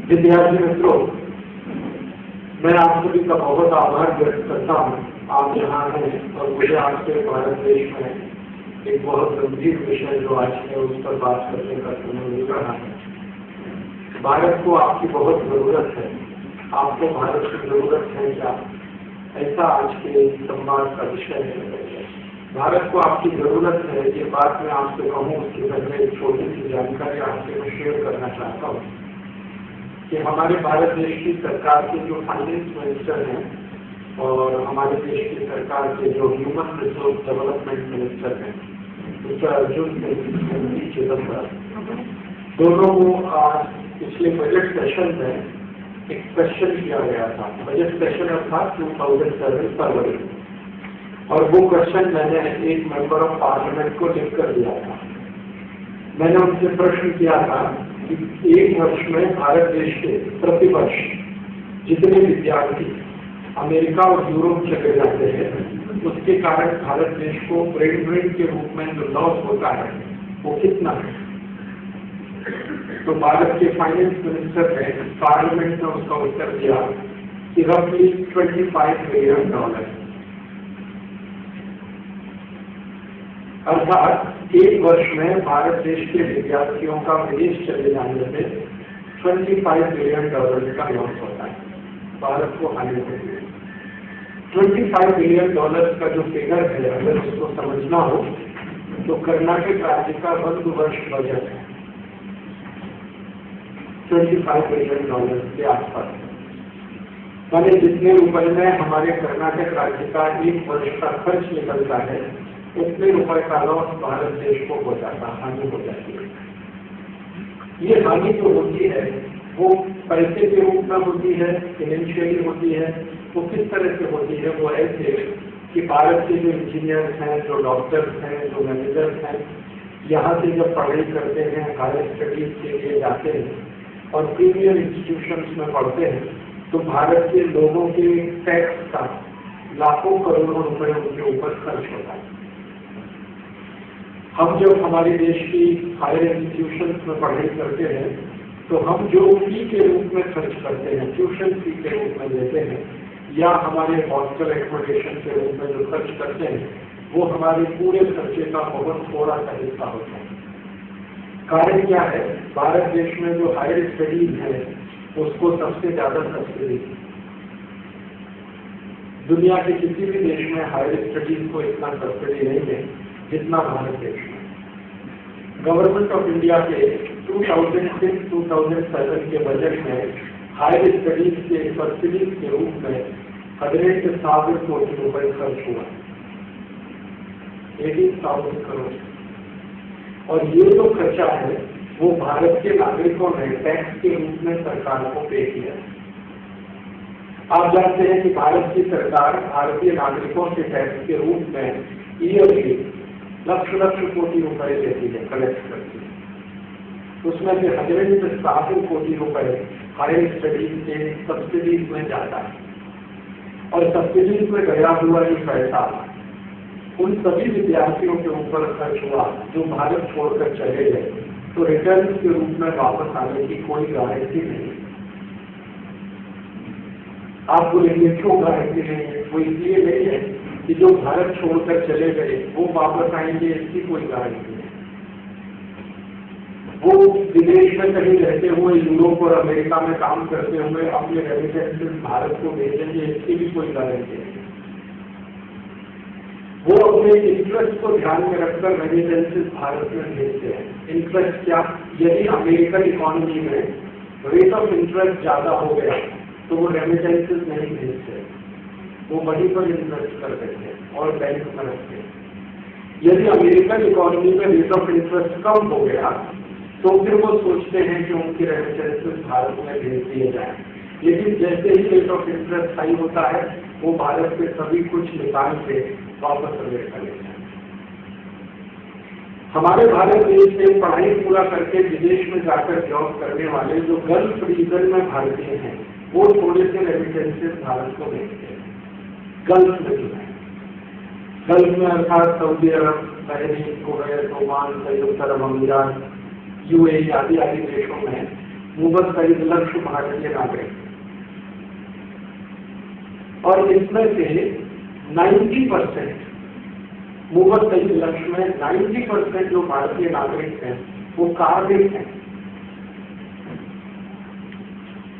विद्यार्थी मित्रों, मैं आप सभी का बहुत आभार व्यक्त करता हूँ। आप यहाँ हैं और मुझे आपसे भारत देश में एक बहुत गंभीर विषय जो आज है उस पर बात करने का समय मिल रहा है। भारत को आपकी बहुत जरूरत है। आपको भारत की जरूरत है क्या, ऐसा आज के संवाद का विषय है। भारत को आपकी जरूरत है, ये बात मैं आपसे कहूँ उसके पहले एक छोटी सी जानकारी आपसे मैं शेयर करना चाहता हूँ कि हमारे भारत देश की सरकार के जो फाइनेंस मिनिस्टर हैं और हमारे देश की सरकार के जो ह्यूमन रिसोर्स डेवलपमेंट मिनिस्टर हैं, मिस्टर अर्जुन सिंह चिदम्बरम, दोनों को आज पिछले बजट सेशन में एक क्वेश्चन किया गया था। बजट सेशन था 2007 फरवरी, और वो क्वेश्चन मैंने एक मेंबर ऑफ पार्लियामेंट को लिख कर दिया था। मैंने उनसे प्रश्न किया था कि एक वर्ष में भारत देश के प्रतिवर्ष जितने विद्यार्थी अमेरिका और यूरोप चले जाते हैं, उसके कारण भारत देश को ब्रेन ड्रेन के रूप में जो लॉस होता है वो कितना है। तो भारत के फाइनेंस मिनिस्टर ने पार्लियामेंट में उसका उत्तर दिया कि रफली $25 बिलियन, अर्थात एक वर्ष में भारत देश के विद्यार्थियों का विदेश चले जाने से $25 बिलियन का लॉस होता है भारत को हानि होती है। $25 बिलियन का जो फिगर है, अगर उसको समझना हो तो कर्नाटक राज्य का 1 वर्ष बजट है $25 बिलियन के आसपास। माने जितने रुपए में हमारे कर्नाटक राज्य का एक वर्ष का खर्च निकलता है, उतने रुपए का लॉस भारत देश को हो जाता, हानि हो जाती है। ये हानि जो होती है वो पैसे के रूप में होती है, फाइनेंशियली होती है। वो किस तरह से होती है? वो ऐसे कि भारत के जो इंजीनियर्स हैं, जो डॉक्टर्स हैं, जो मैनेजर्स हैं, यहाँ से जब पढ़ाई करते हैं, हायर स्टडीज के लिए जाते हैं और प्रीमियर इंस्टीट्यूशंस में पढ़ते हैं, तो भारत के लोगों के टैक्स का लाखों करोड़ों रुपए उनके ऊपर खर्च होता है। हम जब हमारे देश की हायर इंस्टीट्यूशंस में पढ़ाई करते हैं तो हम जो फी के रूप में खर्च करते हैं, ट्यूशन फी के रूप में लेते हैं, या हमारे हॉस्टल एकोमोडेशन के रूप में जो खर्च करते हैं, वो हमारे पूरे खर्चे का बहुत थोड़ा सा हिस्सा होता है। कारण क्या है? भारत देश में जो हायर स्टडीज है उसको सबसे ज्यादा सब्सिडी, दुनिया के किसी भी देश में हायर स्टडीज को इतना सब्सिडी नहीं है जितना भारत देश में। गवर्नमेंट ऑफ इंडिया के 2006-2007 के बजट में हायर स्टडीज के सब्सिडीज के रूप में 18,000 कोटी रुपए खर्च हुआ, 18,000 करोड़। और ये जो खर्चा है वो भारत के नागरिकों ने टैक्स के रूप में सरकार को पे किया। आप जानते हैं कि भारत की सरकार भारतीय नागरिकों से टैक्स के रूप में ईयरली लक्ष कोटि रुपए लेती है, कलेक्ट करती है। उसमें से 18,000 कोटि रुपए हायर स्टडीज के सब्सिडीज में जाता है, और सब्सिडीज में गया हुआ ये पैसा उन सभी विद्यार्थियों के ऊपर खर्च हुआ जो भारत छोड़कर चले गए, तो रिटर्न के रूप में वापस आने की कोई गारंटी नहीं। आप बोलेंगे क्यों गारंटी नहीं है? वो इसलिए नहीं है कि जो भारत छोड़कर चले गए वो वापस आएंगे, इसकी कोई गारंटी नहीं। वो विदेश में कहीं रहते हुए यूरोप और अमेरिका में काम करते हुए अपने रेमिटेंसेस भारत को भेजेंगे, इसकी भी कोई गारंटी नहीं। वो अपने इंटरेस्ट को ध्यान में रखकर रेमिटेंसेस भारत में भेजते हैं। इंटरेस्ट क्या? यदि अमेरिकन इकोनॉमी में रेट ऑफ इंटरेस्ट ज्यादा हो गया तो वो रेमिटेंसेस नहीं भेजते, वो वहीं पर इन्वेस्ट कर देते हैं और बैंक में रखते हैं। यदि अमेरिकन इकोनॉमी में रेट ऑफ इंटरेस्ट कम हो गया तो फिर वो सोचते हैं कि उनके रेमिटेंसेस भारत में भेज दिए जाए। लेकिन जैसे ही रेट ऑफ इंटरेस्ट हाई होता है वो भारत से सभी कुछ निकाल के वापस अमेरिका ले जाए। हमारे भारत देश से पढ़ाई पूरा करके विदेश में जाकर जॉब करने वाले जो गल्फ रीजन में भारतीय हैं, वो थोड़े से रेमिटेंसेस भारत को भेजते हैं। गल्फ में जो है, गल्फ में अर्थात सऊदी अरब, बहरीन, कुवैत, ओमान, संयुक्त अरब अमीरात, यूएई आदि देशों में मुबस्तैद लक्ष्य भारतीय नागरिक, और इसमें से 90% मुबस्तैद लक्ष्य में 90% जो भारतीय नागरिक हैं वो कार्मिक हैं।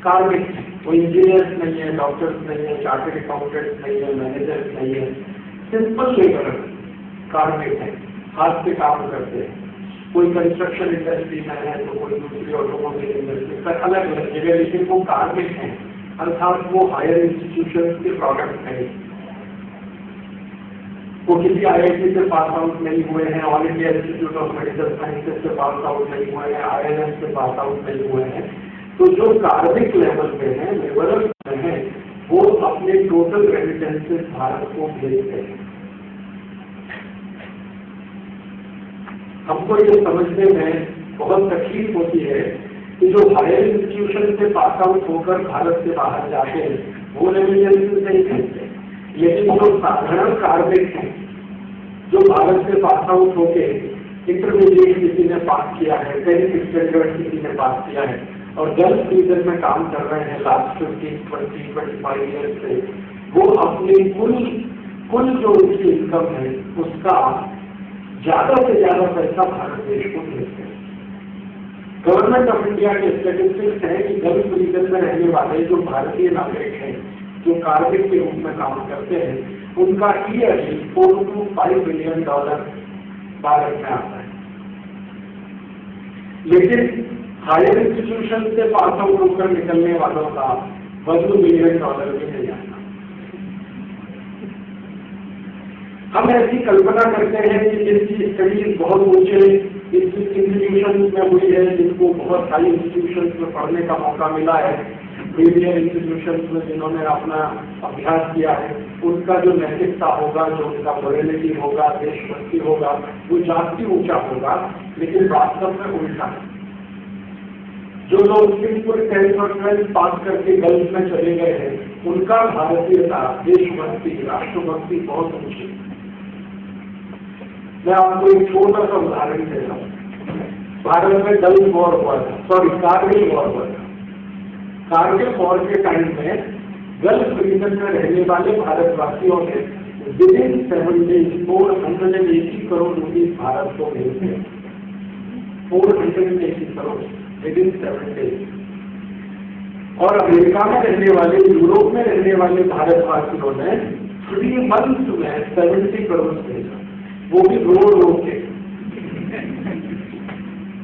कार्मिक हैं, वो इंजीनियर्स नहीं है, डॉक्टर्स नहीं है, चार्टर्ड अकाउंटेंट्स नहीं है, मैनेजर्स नहीं है, सिंपल लेबर कार्मिक है, हाथ से काम करते हैं। कोई कंस्ट्रक्शन इंडस्ट्री में है तो कोई दूसरी ऑटोमोबाइल इंडस्ट्री पर, अलग अलग जगह, लेकिन वो कार्मिक हैं, अर्थात वो हायर इंस्टीट्यूशन के प्रोडक्ट हैं। वो किसी IIT से पास आउट नहीं हुए हैं, all India institute of medical sciences से पास आउट नहीं हुए हैं, IIM से पास आउट नहीं हुए हैं। तो जो कार्मिक लेवल पे हैं, लेबरल में हैं, वो अपने टोटल रेमिटेंसेस भारत को भेजते हैं। हमको ये समझने में बहुत तकलीफ होती है कि जो हायर इंस्टीट्यूशन से पास आउट होकर भारत से बाहर जाते हैं वो रेमिटेंसेस नहीं भेजते, लेकिन जो साधारण कार्मिक हैं जो भारत से पास आउट होके इंटरमीडिएट किसी ने पास किया है, 10th स्टैंडर्ड किसी ने पास किया है और गल्फ रीजन में काम कर रहे हैं लास्ट 15-25 ईयर्स से, वो अपनी कुल जो उसकी इनकम है उसका ज्यादा से ज्यादा पैसा भारत देश को भेजते हैं। गवर्नमेंट ऑफ इंडिया के स्टेटिस्टिक्स है कि गल्फ रीजन में रहने वाले जो भारतीय नागरिक हैं जो कार्मिक के रूप में काम करते हैं, उनका ईयरली $4 to $5 बिलियन भारत में आता है। लेकिन हायर इंस्टीट्यूशन से पास आउट होकर निकलने वालों का $1 बिलियन भी नहीं आता। हम ऐसी कल्पना करते हैं कि जिनकी स्टडीज बहुत ऊंचे इंस्टीट्यूशन में हुई है, जिनको बहुत हाई इंस्टीट्यूशन में पढ़ने का मौका मिला है, प्रीमियर इंस्टीट्यूशन में जिन्होंने अपना अभ्यास किया है, उनका जो नैतिकता होगा, जो उनका मोरलिटी होगा, देशभक्ति होगा, वो जाति ऊंचा होगा। लेकिन वास्तव में उल्टा है। जो लोग सिंपल 10th और 12th पास करके गल्फ में चले गए हैं, उनका भारतीयता, देशभक्ति, राष्ट्रभक्ति बहुत ऊंची। मैं आपको एक छोटा सा उदाहरण देता हूँ। भारत में गल्फ वॉर हुआ था, कारगिल वॉर हुआ था। कारगिल वॉर के टाइम में गल्फ रीजन में रहने वाले भारतवासियों ने within 7 days 480 crore rupees Bharat को भेज दिए। 480 करोड़ विदिन 7 days। और अमेरिका में रहने वाले, यूरोप में रहने वाले भारतवासियों ने 3 months में 70 करोड़ भेजा, वो भी रो के।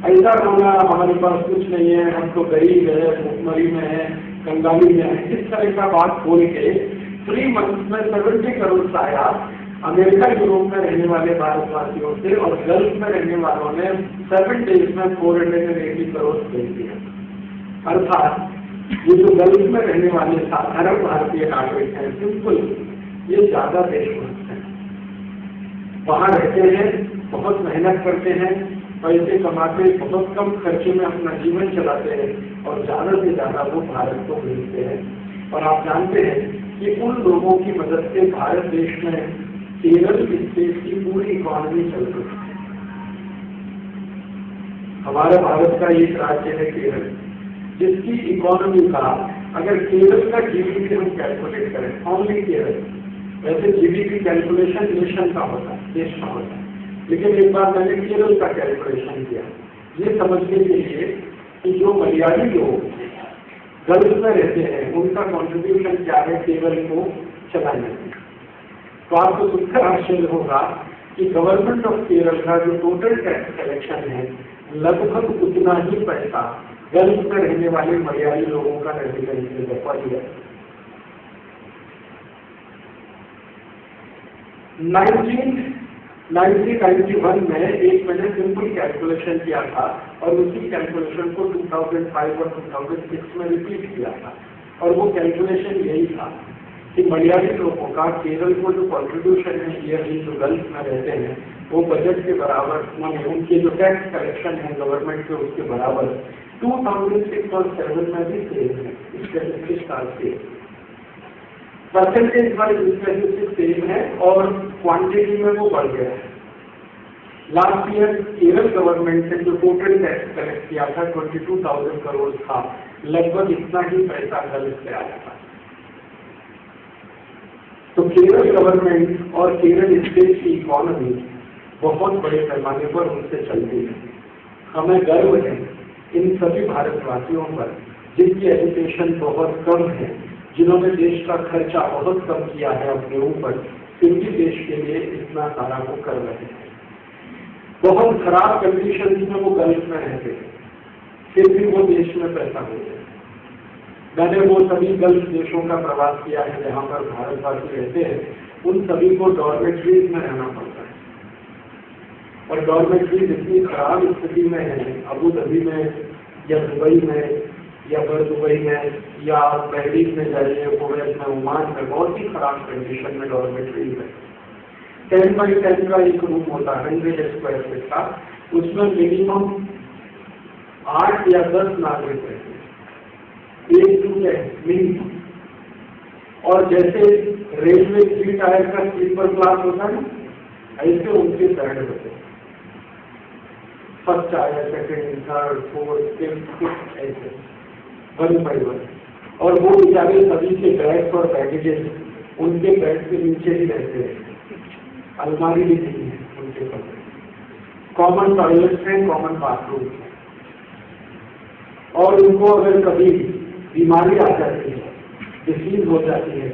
ऐसा होगा हमारे पास कुछ नहीं है, हम तो गरीब है, भूखमरी में है, कंगाली में है, इस तरह का बात बोल के 3 months में 70 करोड़ आया अमेरिका यूरोप में रहने वाले भारतवासियों से, और गल्फ में रहने वालों ने 7 days में 480 करोड़ भेज दिया। अर्थात ये जो गल्फ में रहने वाले साधारण भारतीय नागरिक हैं, सिंपल, ये ज्यादा देशभक्त हैं, वहां रहते हैं, बहुत मेहनत करते हैं, पैसे कमाते, बहुत कम खर्चे में अपना जीवन चलाते हैं और ज्यादा से ज्यादा वो भारत को भेजते हैं। और आप जानते हैं कि उन लोगों की मदद से भारत देश में केरल स्टेट की पूरी इकोनॉमी चल रही है। हमारा भारत का एक राज्य है केरल, जिसकी इकोनॉमी का, अगर केरल का GDP हम कैलकुलेट करें, ओनली केरल, वैसे GDP कैलकुलेशन नेशन का होता है, देश का होता है, लेकिन एक बार मैंने केरल का कैलकुलेशन किया ये समझने के लिए कि जो मलयाली लोग गल्फ में रहते हैं उनका कंट्रीब्यूशन क्या है केरल को चलाने में। तो आपको सुनकर आश्चर्य होगा कि गवर्नमेंट ऑफ केरल का जो टोटल टैक्स कलेक्शन है, लगभग उतना ही पैसा गल्फ में रहने वाले मलयाली लोगों का रेजिडेंस है पर ईयर। 1991 में एक मैंने सिंपल कैलकुलेशन किया था और उसी कैलकुलेशन को 2005 और 2006 में रिपीट किया था, और वो कैलकुलेशन यही था कि मलयाली लोगों का केरल को जो कॉन्ट्रीब्यूशन है ईयरली जो गल्फ में रहते हैं वो बजट के बराबर, माने उनके जो टैक्स कलेक्शन है गवर्नमेंट के उसके बराबर 2006 और 2007 में भी सेम है। इसके साल से परसेंटेज वाइज सेम है और क्वांटिटी में वो बढ़ गया है। लास्ट ईयर केरल गवर्नमेंट से जो टोटल टैक्स कलेक्ट किया था 22,000 करोड़ था, लगभग इतना ही पैसा गलत से आया था। तो केरल गवर्नमेंट और केरल स्टेट की इकोनॉमी बहुत बड़े पैमाने पर उनसे चलती है। हमें गर्व है इन सभी भारतवासियों पर जिनकी एजुकेशन बहुत कम है, जिन्होंने देश का खर्चा बहुत कम किया है अपने ऊपर, फिर भी देश के लिए इतना सारा वो कर रहे हैं। बहुत खराब कंडीशन में वो गल्फ में रहते हैं, फिर भी वो देश में पैसा हो गया। मैंने वो सभी गल्फ देशों का प्रवास किया है जहाँ पर भारतवासी रहते हैं, उन सभी को डॉर्मेट्रीज में रहना पड़ता है। और डॉर्मेट्रीज इतनी खराब स्थिति में है, अबू धाबी में या दुबई में या दुबई में या बहरीन में जाइए, कुवैत में, ओमान में, बहुत ही खराब कंडीशन में डॉर्मेट्रीज है। 10 बाई 10 का एक रूम होता है 100 स्क्वायर फीट का, उसमें मिनिमम 8 या 10 नागरिक रहते हैं, 1 2 है मिनिमम। और जैसे रेलवे 3 टायर का स्लीपर क्लास होता है, ऐसे उनके बेड होते हैं, first tier, second, third, fourth, fifth, ऐसे 1 by 1। और वो बेचारे सभी के बैग्स और बैगेजेस उनके बेड के नीचे ही रहते हैं, अलमारी भी नहीं है उनके पास। कॉमन टॉयलेट है, कॉमन बाथरूम है। और उनको अगर कभी बीमारी आ जाती है, डिसीज हो जाती है,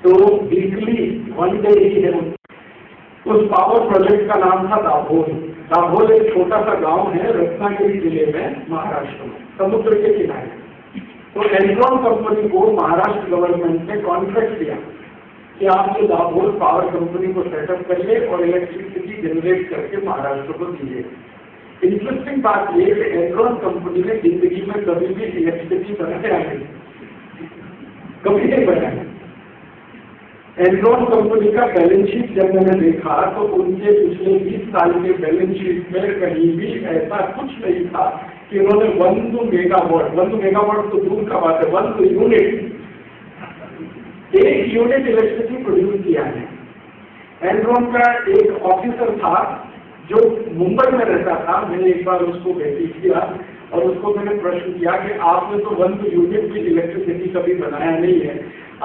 तो वीकली 1 डे ही है। उस पावर प्रोजेक्ट का नाम था दाभोल। दाभोल एक छोटा सा गांव है रत्नागिरी जिले में, महाराष्ट्र में, समुद्र के किनारे। तो एनरॉन कंपनी को महाराष्ट्र गवर्नमेंट ने कॉन्ट्रैक्ट दिया कि आप ये दाभोल पावर कंपनी को सेटअप करिए और इलेक्ट्रिसिटी जनरेट करके महाराष्ट्र को दीजिए। इंटरेस्टिंग बात ये कि एनरॉन कंपनी ने जिंदगी में कभी भी इलेक्ट्रिसिटी बनाया नहीं, कभी नहीं बनाया। एनरॉन कंपनी का बैलेंस शीट जब मैंने देखा तो उनके पिछले 20 साल के बैलेंस शीट में कहीं भी ऐसा कुछ नहीं था कि उन्होंने 1 मेगावाट तो दूर का बात है, 1 यूनिट, 1 यूनिट इलेक्ट्रिसिटी प्रोड्यूस किया है। एनरॉन का एक ऑफिसर था जो मुंबई में रहता था, मैंने एक बार उसको भेज किया और उसको मैंने प्रश्न किया कि आपने तो 1 यूनिट की इलेक्ट्रिसिटी कभी बनाया नहीं है,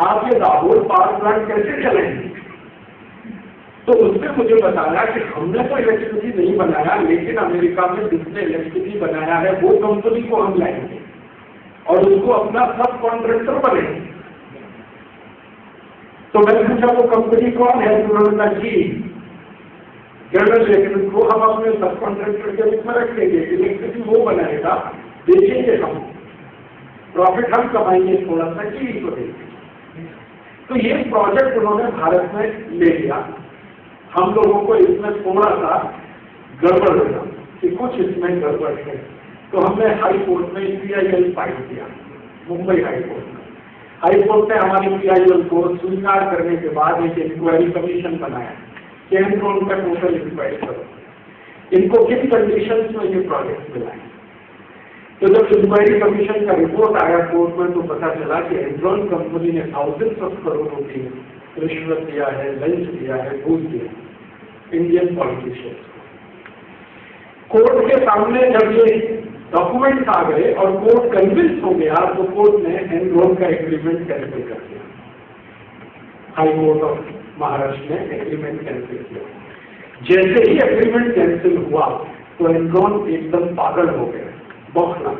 आप ये दाभोल पावर प्लांट कैसे चलाएंगे? तो उसने मुझे बताया कि हमने तो इलेक्ट्रिसिटी नहीं बनाया, लेकिन अमेरिका में जिसने इलेक्ट्रिसिटी बनाया है वो कंपनी को हम लाएंगे और उसको अपना सब कॉन्ट्रैक्टर बनेंगे। तो मैंने पूछा वो कंपनी कौन है? उन्होंने कहा जी जनरल इलेक्ट्रिक को हम अपने सब कॉन्ट्रैक्टर के रूप में रखेंगे, इलेक्ट्रिसिटी वो बनाएगा, बेचेंगे हम, प्रॉफिट हम कमाएंगे थोड़ा सा, जी को देंगे। तो ये प्रोजेक्ट उन्होंने भारत में ले लिया। हम लोगों को इसमें थोड़ा सा गड़बड़ लगा कि कुछ इसमें गड़बड़ है, तो हमने हाई कोर्ट में PIL फाइल किया, मुंबई हाई कोर्ट में। हाई कोर्ट ने हमारी PIL को स्वीकार करने के बाद एक इंक्वायरी कमीशन बनाया कि एनरॉन का टोटल इंक्वायरी करो, इनको किन कंडीशंस में ये प्रोजेक्ट मिला है। तो जब इंक्वायरी कमीशन का रिपोर्ट आया कोर्ट में तो पता चला कि एनरॉन कंपनी ने थाउजेंड्स ऑफ करोड़ रुपए रिश्वत दिया है, लंच दिया है, घूस दिया इंडियन पॉलिटिशियंस। कोर्ट के सामने जब ये डॉक्यूमेंट्स आ गए और कोर्ट कन्विंस हो गया तो कोर्ट ने एनरॉन का एग्रीमेंट कैंसिल कर दिया। हाई कोर्ट ऑफ महाराष्ट्र ने एग्रीमेंट कैंसिल किया। जैसे ही एग्रीमेंट कैंसिल हुआ तो एनरॉन एकदम पागल हो गया, बौखला।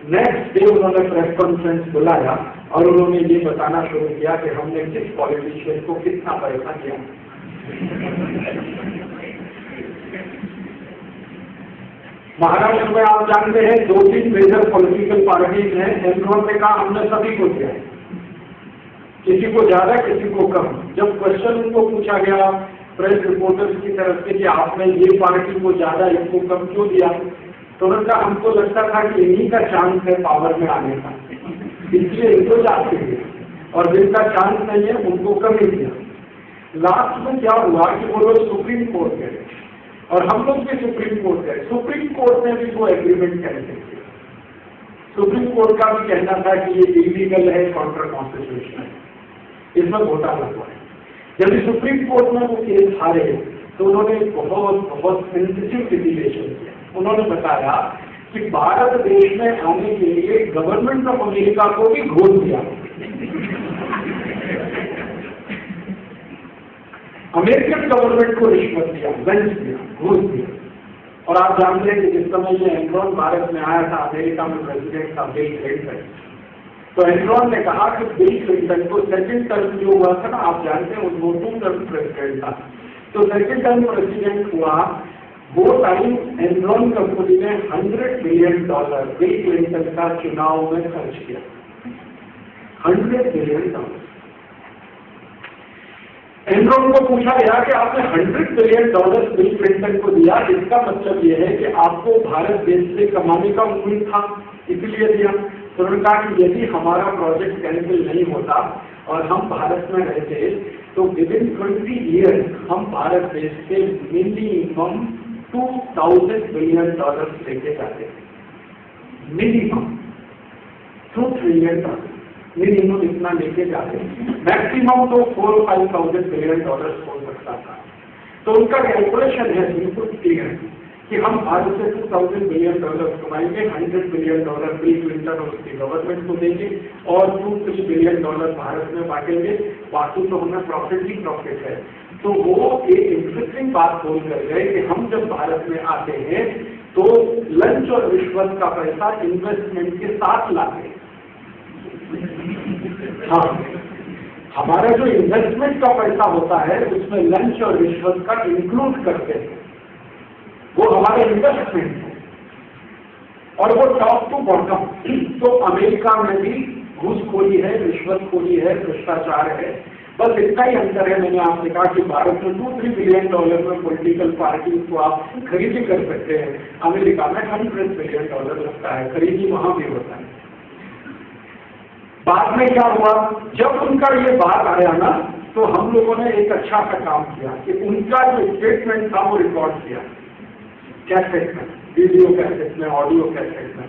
नेक्स्ट डे उन्होंने प्रेस कॉन्फ्रेंस बुलाया और उन्होंने ये बताना शुरू किया कि हमने किस पॉलिटिशियन को कितना पैसा दिया। महाराष्ट्र में आप जानते हैं 2-3 मेजर पॉलिटिकल पार्टीज हैं, एनरॉन ने कहा हमने सभी को दिया, किसी को ज्यादा किसी को कम। जब क्वेश्चन उनको पूछा गया प्रेस रिपोर्टर्स की तरफ से कि आपने ये पार्टी को ज्यादा इसको कम क्यों दिया, तो उनका हमको लगता था कि इन्हीं का चांस है पावर में आने का, इसलिए इनको चाहते हैं, और जिनका चांस नहीं है उनको कम ही दिया। लास्ट में क्या हुआ कि वो लोग सुप्रीम कोर्ट गए और हम लोग भी सुप्रीम कोर्ट गए। सुप्रीम कोर्ट ने भी वो एग्रीमेंट कैंसिल किया। सुप्रीम कोर्ट का भी कहना था कि ये इलीगल है, कॉन्ट्रा कॉन्स्टिट्यूशनल है, इसमें घोटाला हुआ है। जब सुप्रीम कोर्ट में वो केस हारे तो उन्होंने बहुत बहुत सेंसिटिव रिविलेशन किया। उन्होंने बताया कि भारत देश में आने के लिए गवर्नमेंट ऑफ अमेरिका को भी घोष दिया, अमेरिकन गवर्नमेंट को रिश्वत दिया, लंच दिया, घूस दिया। और आप जानते हैं कि जिस समय ये एनरॉन भारत में आया था, अमेरिका में प्रेसिडेंट था बिल क्लिंटन, तो एनरॉन ने कहा कि बिल क्लिंटन को सेकंड टर्म जो हुआ था ना, आप जानते हैं वो 2 टर्म प्रेसिडेंट था, तो सेकंड टर्म प्रेसिडेंट हुआ, वो टाइम एनरॉन कंपनी ने $100 बिलियन बिल क्लिंटन का चुनाव में खर्च किया, $100 बिलियन। एनरॉन को पूछा गया कि आपने $100 बिलियन बिल क्लिंटन को दिया, इसका मतलब यह है कि आपको भारत देश से कमाने का उम्मीद था, इसलिए दिया। तो उन्होंने कहा कि यदि हमारा प्रोजेक्ट कैंसिल नहीं होता और हम भारत में रहते तो विदिन 20 ईयर्स हम भारत देश से मिनिमम $2000 बिलियन लेके जाते, मिनिमम $2 ट्रिलियन, मिनिमम इतना लेके जाते, मैक्सिमम तो 4-5,000 बिलियन हो सकता था। तो उनका कैलकुलेशन है बिल्कुल क्लियर कि हम भारत से $2000 बिलियन कमाएंगे, $100 बिलियन बिल क्लिंटन और उसकी गवर्नमेंट को देंगे और $2-3 बिलियन भारत में बांटेंगे, बाकी तो हमें प्रॉफिट ही प्रॉफिट है। तो वो एक इंटरेस्टिंग बात बोल कर गए कि हम जब भारत में आते हैं तो लंच और रिश्वत का पैसा इन्वेस्टमेंट के साथ लाते हैं। हाँ, हमारा जो इन्वेस्टमेंट का पैसा होता है उसमें लंच और रिश्वत का इंक्लूड करते हैं, वो हमारा इन्वेस्टमेंट है और वो टॉप टू बॉटम। तो अमेरिका में भी घूसखोरी है, रिश्वतखोरी है, भ्रष्टाचार है, बस इतना ही अंतर है। मैंने आपसे कहा कि भारत में $2-3 बिलियन में पॉलिटिकल पार्टी को आप खरीदी कर सकते हैं, अमेरिका में $100 बिलियन लगता है, खरीदी वहां भी होता है। बाद में क्या हुआ, जब उनका ये बात आया ना, तो हम लोगों ने एक अच्छा सा काम किया कि उनका जो स्टेटमेंट था वो रिकॉर्ड किया, कैसेट में, वीडियो कैसेट में, ऑडियो कैसेट में,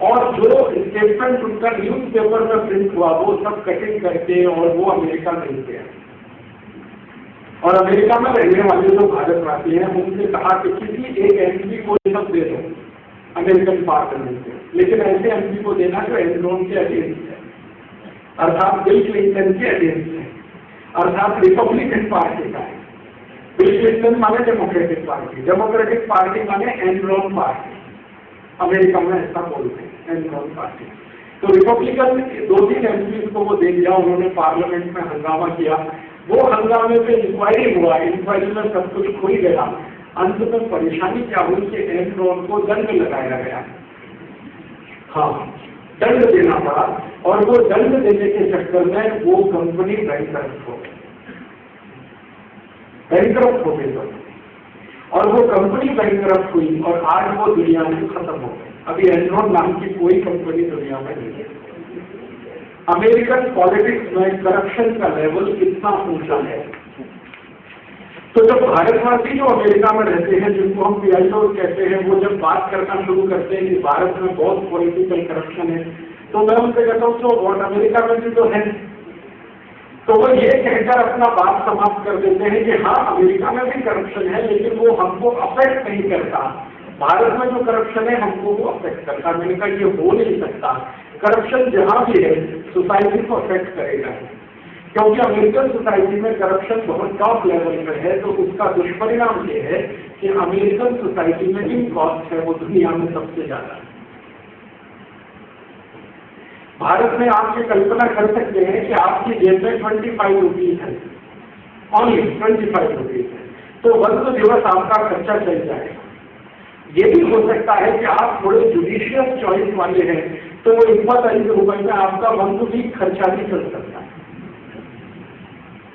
और जो स्टेटमेंट उनका न्यूज़पेपर में प्रिंट हुआ वो सब कटिंग करके और वो अमेरिका में गया। और अमेरिका में रहने वाले जो भारतवासी हैं उनसे कहा कि किसी एक एमपी को सब दे दो अमेरिकन पार्लियामेंट में, लेकिन ऐसे एमपी को देना जो एनरॉन के अगेंस्ट है, अर्थात बिल क्लिंटन के अगेंस्ट है, अर्थात रिपब्लिकन पार्टी का है। बिल क्लिंटन माने डेमोक्रेटिक पार्टी माने एनरॉन पार्टी, अमेरिका में ऐसा बोलते हैं एनरॉन पार्टी। तो रिपब्लिकन 2-3 एमपी को वो दे दिया, उन्होंने पार्लियामेंट में हंगामा किया, वो हंगामे पे इंक्वायरी हुआ, इंक्वायरी में सब कुछ खुल गया। अंत में परेशानी क्या हुई कि एनरॉन को दंड लगाया गया, हाँ दंड देना पड़ा, और वो दंड देने के चक्कर में वो कंपनी बैंकरप्ट हो गई, और वो कंपनी बैंकरप्ट हुई और आज वो दुनिया में खत्म हो गई। अभी एनरॉन नाम की कोई कंपनी दुनिया में नहीं है। अमेरिकन पॉलिटिक्स में करप्शन का लेवल कितना ऊंचा है। तो जब भारतवासी जो अमेरिका में रहते हैं, जिनको हम पीआईओ कहते हैं, वो जब बात करना शुरू करते हैं कि भारत में बहुत पॉलिटिकल करप्शन है, तो मैं उनसे कहता हूँ तो वोट अमेरिका में भी तो है। तो वो ये कहकर अपना बात समाप्त कर देते हैं कि हाँ अमेरिका में भी करप्शन है, लेकिन वो हमको अफेक्ट नहीं करता। भारत में जो करप्शन है हमको वो अफेक्ट करता। मैंने कहा ये हो नहीं सकता, करप्शन जहाँ भी है सोसाइटी को अफेक्ट करेगा, क्योंकि अमेरिकन सोसाइटी में करप्शन बहुत टॉप लेवल पर है। तो उसका दुष्परिणाम ये है कि अमेरिकन सोसाइटी में जो कॉस्ट है वो दुनिया में सबसे ज्यादा है। भारत में आप ये कल्पना कर सकते हैं कि आपकी जेब में 25 रुपीज है, ओनली 25 रुपीज है, तो वक्त दिवस आपका खर्चा चल जाएगा। ये भी हो सकता है कि आप थोड़े जुडिशियस चॉइस वाले हैं, तो 25 रुपए में आपका वक्त भी खर्चा भी चल सकता है।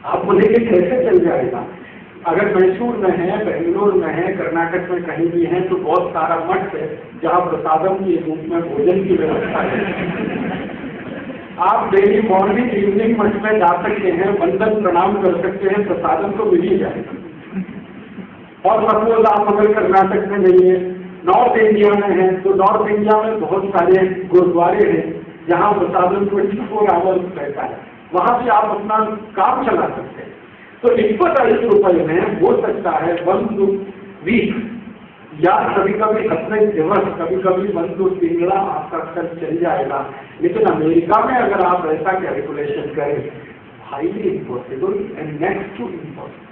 आप बोलेंगे कैसे चल जाएगा? अगर मैसूर में है, बेंगलोर में है, कर्नाटक में कहीं भी है, तो बहुत सारा मठ है जहाँ प्रसादम के रूप में भोजन की व्यवस्था है। आप डेली मॉर्निंग इवनिंग मठ में जा सकते हैं, वंदन प्रणाम कर सकते हैं, प्रसादम तो मिल ही जाएगा। और सपोज आप अगर कर्नाटक में नहीं है, नॉर्थ इंडिया में है, तो नॉर्थ इंडिया में बहुत सारे गुरुद्वारे हैं जहाँ प्रसादम 24 आवर्स रहता है, वहाँ से आप अपना काम चला सकते हैं। तो 25 रुपए में हो सकता है 1 वीक या कभी कभी 18 दिवस, कभी कभी 1 2 तिंगड़ा आपका खर्च चल जाएगा। लेकिन अमेरिका में अगर आप ऐसा कैलकुलेशन करें, highly impossible and next to impossible.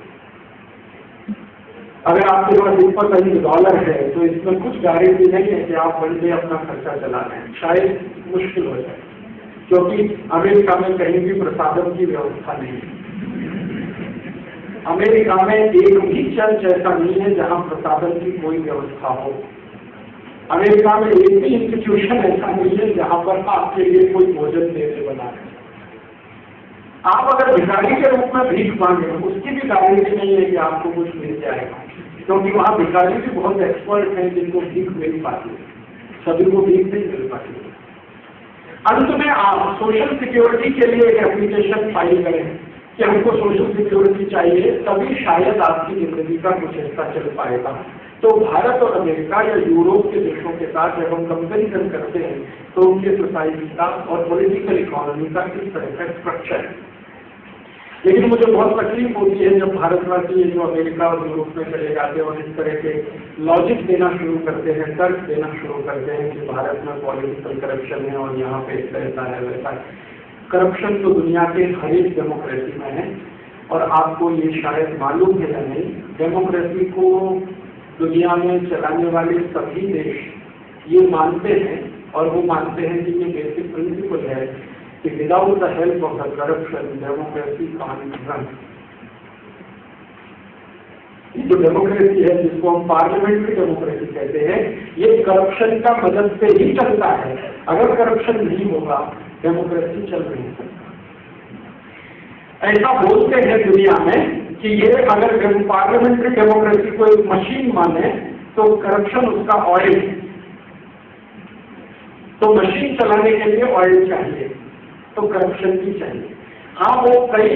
अगर आपके पास $25 है तो इसमें कुछ गारंटी नहीं है कि आप 1 डे अपना खर्चा चला लें, शायद मुश्किल हो जाए, क्योंकि अमेरिका में कहीं भी प्रसाधन की व्यवस्था नहीं है। अमेरिका में एक भी चर्च ऐसा नहीं है जहां प्रसाधन की कोई व्यवस्था हो। अमेरिका में एक भी इंस्टीट्यूशन ऐसा नहीं है जहां पर आपके लिए कोई भोजन देने बना है। आप अगर भिखारी के रूप में भीख मांगे, उसकी भी गारंटी नहीं है कि आपको कुछ मिल जाएगा, क्योंकि वहां भिखारी भी बहुत एक्सपर्ट हैं जिनको भीख मिल पाती है, सभी को भीख नहीं मिल पाती है। अंत में आप सोशल सिक्योरिटी के लिए एक एप्लीकेशन फाइल करें कि हमको सोशल सिक्योरिटी चाहिए, तभी शायद आपकी जिंदगी का कुछ हिस्सा चल पाएगा। तो भारत और अमेरिका या यूरोप के देशों के साथ जब हम कंपेरिजन करते हैं तो उनके सोसाइटी का और पॉलिटिकल इकोनॉमी का इस तरह का स्ट्रक्चर है। लेकिन मुझे बहुत तकलीफ होती है जब भारतवासी जो अमेरिका और यूरोप में चले जाते हैं और इस तरह के लॉजिक देना शुरू करते हैं, तर्क देना शुरू करते हैं कि भारत में पॉलिटिकल करप्शन है और यहाँ पे ऐसा है वैसा है। करप्शन तो दुनिया के हर एक डेमोक्रेसी में है, और आपको ये शायद मालूम है या नहीं, डेमोक्रेसी को दुनिया में चलाने वाले सभी देश ये मानते हैं, और वो मानते हैं कि ये बेसिक प्रिंसिपल है कि without the help of the corruption democracy can't run. ये जो डेमोक्रेसी है जिसको हम पार्लियामेंट्री डेमोक्रेसी कहते हैं, ये करप्शन का मदद से ही चलता है। अगर करप्शन नहीं होगा डेमोक्रेसी चल नहीं सकता। ऐसा बोलते हैं दुनिया में कि ये अगर पार्लियामेंट्री डेमोक्रेसी को एक मशीन माने तो करप्शन उसका ऑयल, तो मशीन चलाने के लिए ऑयल चाहिए तो करप्शन भी चाहिए। हाँ, वो कई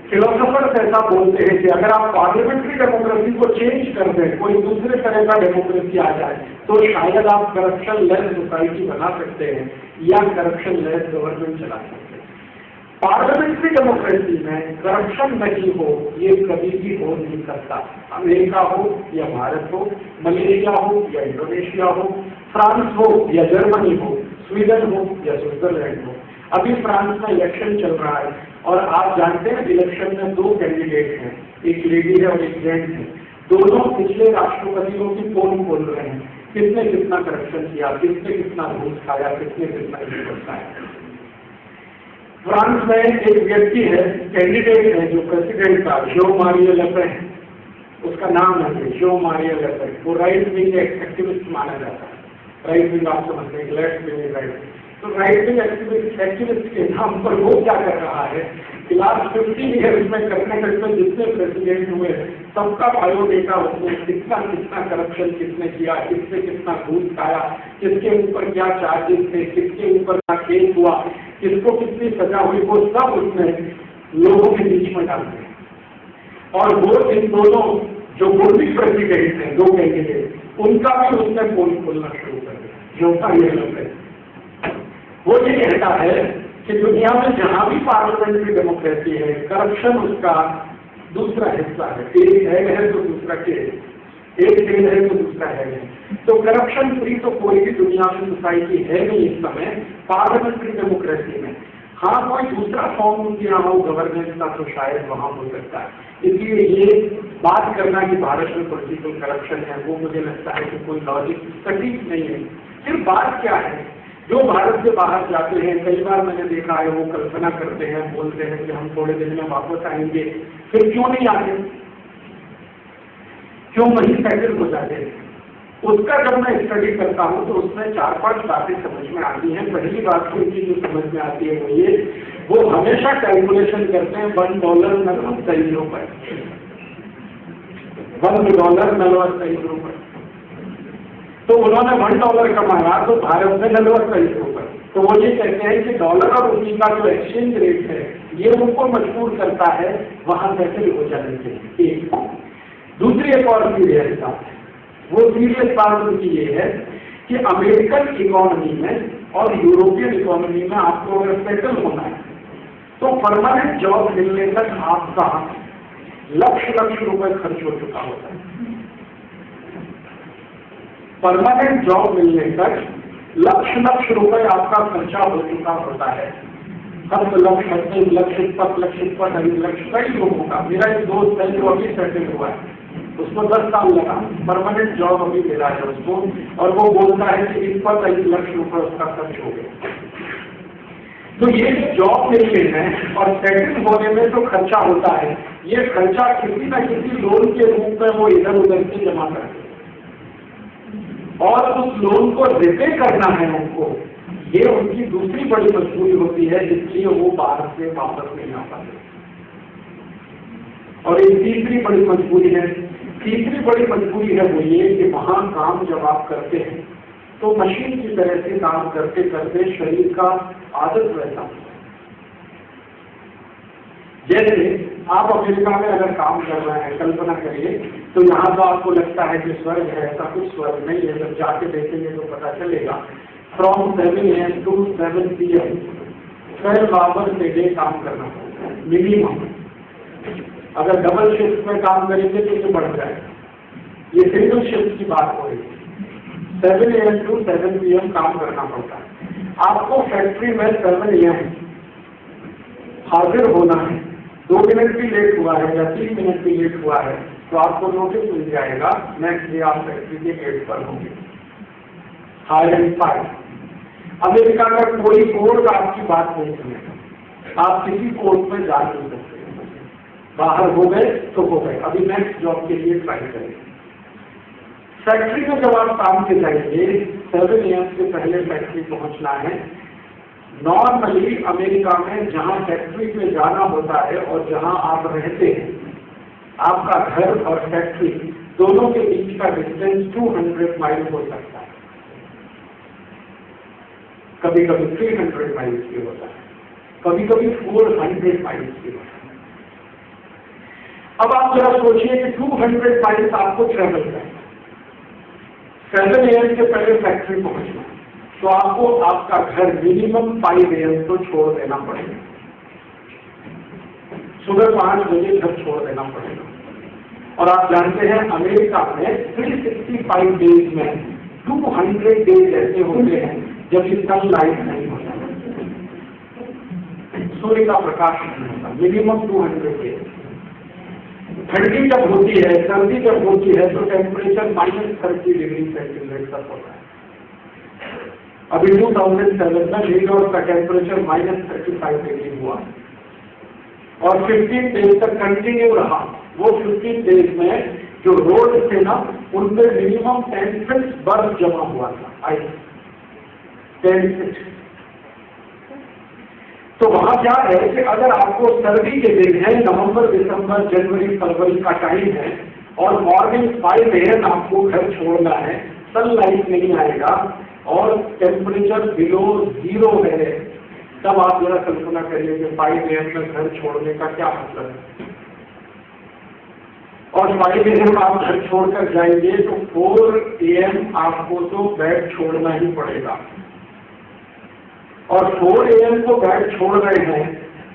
फिलोसोफर्स ऐसा बोलते हैं कि अगर आप पार्लियामेंट्री डेमोक्रेसी को चेंज कर दें, कोई दूसरे तरह का डेमोक्रेसी आ जाए, तो शायद आप करप्शन लेस सोसाइटी बना सकते हैं या करप्शन लेस गवर्नमेंट चला सकते हैं। पार्लियामेंट्री डेमोक्रेसी में करप्शन नहीं हो, ये कभी भी हो नहीं सकता। अमेरिका हो या भारत हो, मलेशिया हो या इंडोनेशिया हो, फ्रांस हो या जर्मनी हो, स्वीडन हो या स्विट्जरलैंड हो। अभी फ्रांस में इलेक्शन चल रहा है और आप जानते हैं इलेक्शन में 2 कैंडिडेट हैं, एक लेडी है और एक जेंट है। दोनों पिछले राष्ट्रपतियों की पोल बोल रहे हैं, किसने कितना करप्शन किया, किसने कितना घूस खाया, किसने कितना रिश्वत खाया। फ्रांस में एक व्यक्ति है, कैंडिडेट है जो प्रेसिडेंट का, जेan-मारी ले पेन, उसका नाम है जेan-मारी ले पेन। वो राइट विंग एक्टिविस्ट माना जाता है। राइट विंग आप समझते हैं, लेफ्ट विंग राइट। तो राइट विंग एक्टिविस्ट के नाम पर वो क्या कर रहा है कि लास्ट 50 ईयर्स में करने जितने प्रेसिडेंट हुए सबका बायोडेटा उसने कितना कितना करप्शन किसने किया, किसने कितना घूस खाया, किसके ऊपर क्या चार्जेस थे, किसके ऊपर क्या केस हुआ, किसको कितनी सजा हुई, वो सब उसने लोगों के बीच में डाल दिया। और वो इन दोनों जो पूर्वी प्रेसिडेंट हैं, 2 कैंडिडेट, उनका भी उसने पोल खोलना शुरू कर दिया। जो था ये वो ये कहता है कि दुनिया में जहां भी पार्लियामेंट्री डेमोक्रेसी है, करप्शन उसका दूसरा हिस्सा है। एक है तो दूसरा केस, एक टेल है तो दूसरा है। तो करप्शन फ्री तो कोई भी दुनिया में सोसाइटी है नहीं इस समय पार्लियामेंट्री डेमोक्रेसी में। हाँ, कोई दूसरा फॉर्म दिया हो गवर्नेंस का तो शायद वहां हो सकता है। इसलिए ये बात करना कि भारत में पॉलिटिकल करप्शन है, वो मुझे लगता है कि कोई लॉजिक सटीक नहीं है। फिर बात क्या है, जो भारत से बाहर जाते हैं, कई बार मैंने देखा है वो कल्पना करते हैं, बोलते हैं कि हम थोड़े दिन में वापस आएंगे, फिर क्यों नहीं आते, क्यों वहीं सेटल हो जाते हैं। उसका जब मैं स्टडी करता हूँ तो उसमें 4-5 बातें समझ में आती हैं। पहली बात उनकी जो समझ में आती है वो ये, वो हमेशा कैलकुलेशन करते हैं $1 ₹40, $1 तो उन्होंने $1 कमाया तो भारत में ₹40। तो वो ये कहते हैं कि डॉलर और रूपी का जो एक्सचेंज रेट है ये उनको मजबूर करता है वहां सेटल हो जाने के लिए। दूसरी एक और सीरियस बात है, वो सीरियस बात उनकी ये है कि अमेरिकन इकोनॉमी में और यूरोपियन इकोनॉमी में आपको अगर सेटल होना है तो परमानेंट जॉब मिलने तक आपका लाख रुपए खर्च हो चुका होता है। परमानेंट जॉब मिलने तक लाख रुपए आपका खर्चा हो चुका होता है। हर लक्ष्य 20 कई लोगों का। मेरा एक दोस्त है जो अभी सेटल हुआ है, उसको 10 साल लगा, परमानेंट जॉब अभी मिला है उसको, और वो बोलता है कि 25 लाख रुपए उसका खर्च हो गया। तो ये जॉब मिलने में और सेटल होने में जो खर्चा होता है, ये खर्चा किसी न किसी लोन के रूप में वो इधर उधर से जमा करते हैं, और उस लोन को रिपे करना है उनको। ये उनकी दूसरी बड़ी मजबूरी होती है, इसलिए वो बाहर से वापस नहीं आ पाते। और एक तीसरी बड़ी मजबूरी है, वो ये कि वहां काम जब आप करते हैं तो मशीन की तरह से काम करते करते शरीर का आदत रहता है। जैसे आप अमेरिका में अगर काम कर रहे हैं, कल्पना करिए, तो यहाँ तो आपको लगता है कि स्वर्ग है, ऐसा कुछ स्वर्ग नहीं है। जब जाके देखेंगे तो पता चलेगा। From 7 AM to 7 PM 12 hours पे डे काम करना मिनिमम। अगर डबल शिफ्ट में काम करेंगे तो ये बढ़ जाएगा। ये सिंगल शिफ्ट की बात हो रही है। 7 AM to 7 PM काम करना पड़ता है। आपको फैक्ट्री में 7 AM हाजिर होना है। 2 मिनट भी लेट हुआ है या 3 मिनट भी लेट हुआ है तो आपको नोटिस मिल जाएगा, नेक्स्ट डे आप फैक्ट्री के गेट पर होंगे। Higher and fire. अमेरिका का कोई कोर्ट आपकी बात नहीं सुनेगा, आप किसी कोर्ट में जा नहीं सकते। बाहर हो गए तो हो गए, अभी नेक्स्ट जॉब के लिए ट्राई करें। फैक्ट्री में जब आप काम के जाएंगे, 7 AM से पहले फैक्ट्री पहुंचना है। नॉर्मली अमेरिका में जहां फैक्ट्री पे जाना होता है और जहां आप रहते हैं, आपका घर और फैक्ट्री दोनों के बीच का डिस्टेंस 200 माइल हो सकता है, कभी कभी 300 माइल्स भी होता है, कभी कभी 400 माइल्स भी होता है। अब आप जरा सोचिए कि 200 माइल्स आपको ट्रेवल करना, 7 AM से पहले फैक्ट्री पहुंचना, तो आपको आपका घर मिनिमम 5 AM को छोड़ देना पड़ेगा। सुबह 5 बजे घर छोड़ देना पड़ेगा। और आप जानते हैं अमेरिका में 365 डेज में 200 डेज ऐसे होते हैं जब सनलाइट नहीं होता, सूर्य का प्रकाश नहीं होता, मिनिमम 200 डेज। ठंडी जब होती है, सर्दी जब होती है तो टेम्परेचर -30 डिग्री सेंटीग्रेड तक होता है। अभी 2007 में न्यूयॉर्क का टेम्परेचर -35 डिग्री हुआ और 15 डेज तक कंटिन्यू रहा। वो 15 डेज में जो रोड थे ना, उनपे मिनिमम 10 फीट बर्फ जमा हुआ था, आइस 10 फीट। तो वहां क्या है कि अगर आपको सर्दी के दिन है, नवंबर, दिसंबर, जनवरी, फरवरी का टाइम है और मॉर्निंग 5 AM आपको घर छोड़ना है, सनलाइट नहीं आएगा और टेम्परेचर बिलो 0 है, तब आप जरा कल्पना करिए कि 5 AM में घर छोड़ने का क्या मतलब है। और 5 AM आप घर छोड़कर जाएंगे तो 4 AM आपको तो बेड छोड़ना ही पड़ेगा। और 4 AM को बेड छोड़ रहे हैं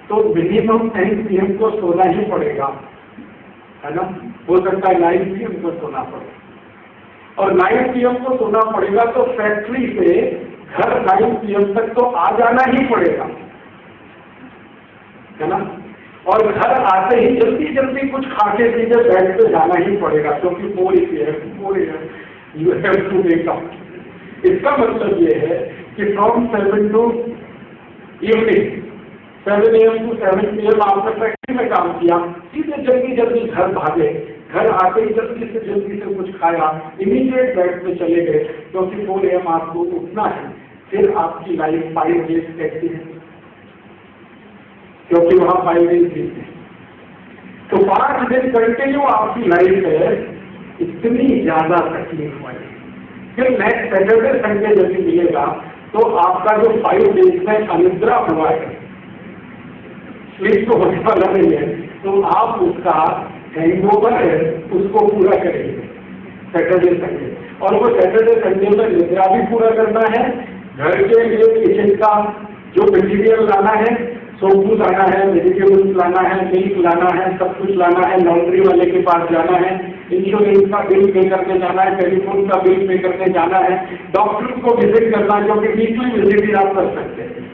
तो मिनिमम 10 PM को सोना ही पड़ेगा, है ना। हो सकता है 9 PM को सोना पड़े, और 9 PM को सोना पड़ेगा तो फैक्ट्री से घर 9 PM तक तो आ जाना ही पड़ेगा, है ना। और घर आते ही जल्दी जल्दी कुछ खाके पीछे बेड पे जाना ही पड़ेगा, क्योंकि 4 AM you have to wake up. इसका मतलब ये है कि from 7 to evening 7 AM to 7 PM आपने फैक्ट्री में काम किया, सीधे जल्दी घर भागे, घर आते ही जल्दी से कुछ खाया, इमीडिएट बेड पे चले गए, क्योंकि 4 AM आपको उठना है। फिर आपकी लाइफ 5 डेज कैसी है, क्योंकि वहां 5 डेज बीते, तो 5 दिन कंटिन्यू आपकी लाइफ है इतनी ज्यादा तकलीफ वाली। फिर नेक्स्ट सैटरडे संडे जब भी मिलेगा तो आपका जो 5 डेज में अनिद्रा हुआ है, स्लीप तो होने वाला नहीं है, तो आप उसका हैंगओवर है उसको पूरा करेंगे सैटरडे संडे। और वो सैटरडे संडे में निद्रा भी पूरा करना है, घर के लिए किचन का जो मटीरियल लाना है सोपू लाना है, वेजिटेबल्स लाना है, मिल्क लाना है, सब कुछ लाना है, लॉन्ड्री वाले के पास जाना है, इंश्योरेंस का बिल पे करने जाना है, टेलीफोन का बिल पे करने जाना है, डॉक्टर को विजिट करना है, जो कि वीकली विजिट भी आप कर सकते हैं,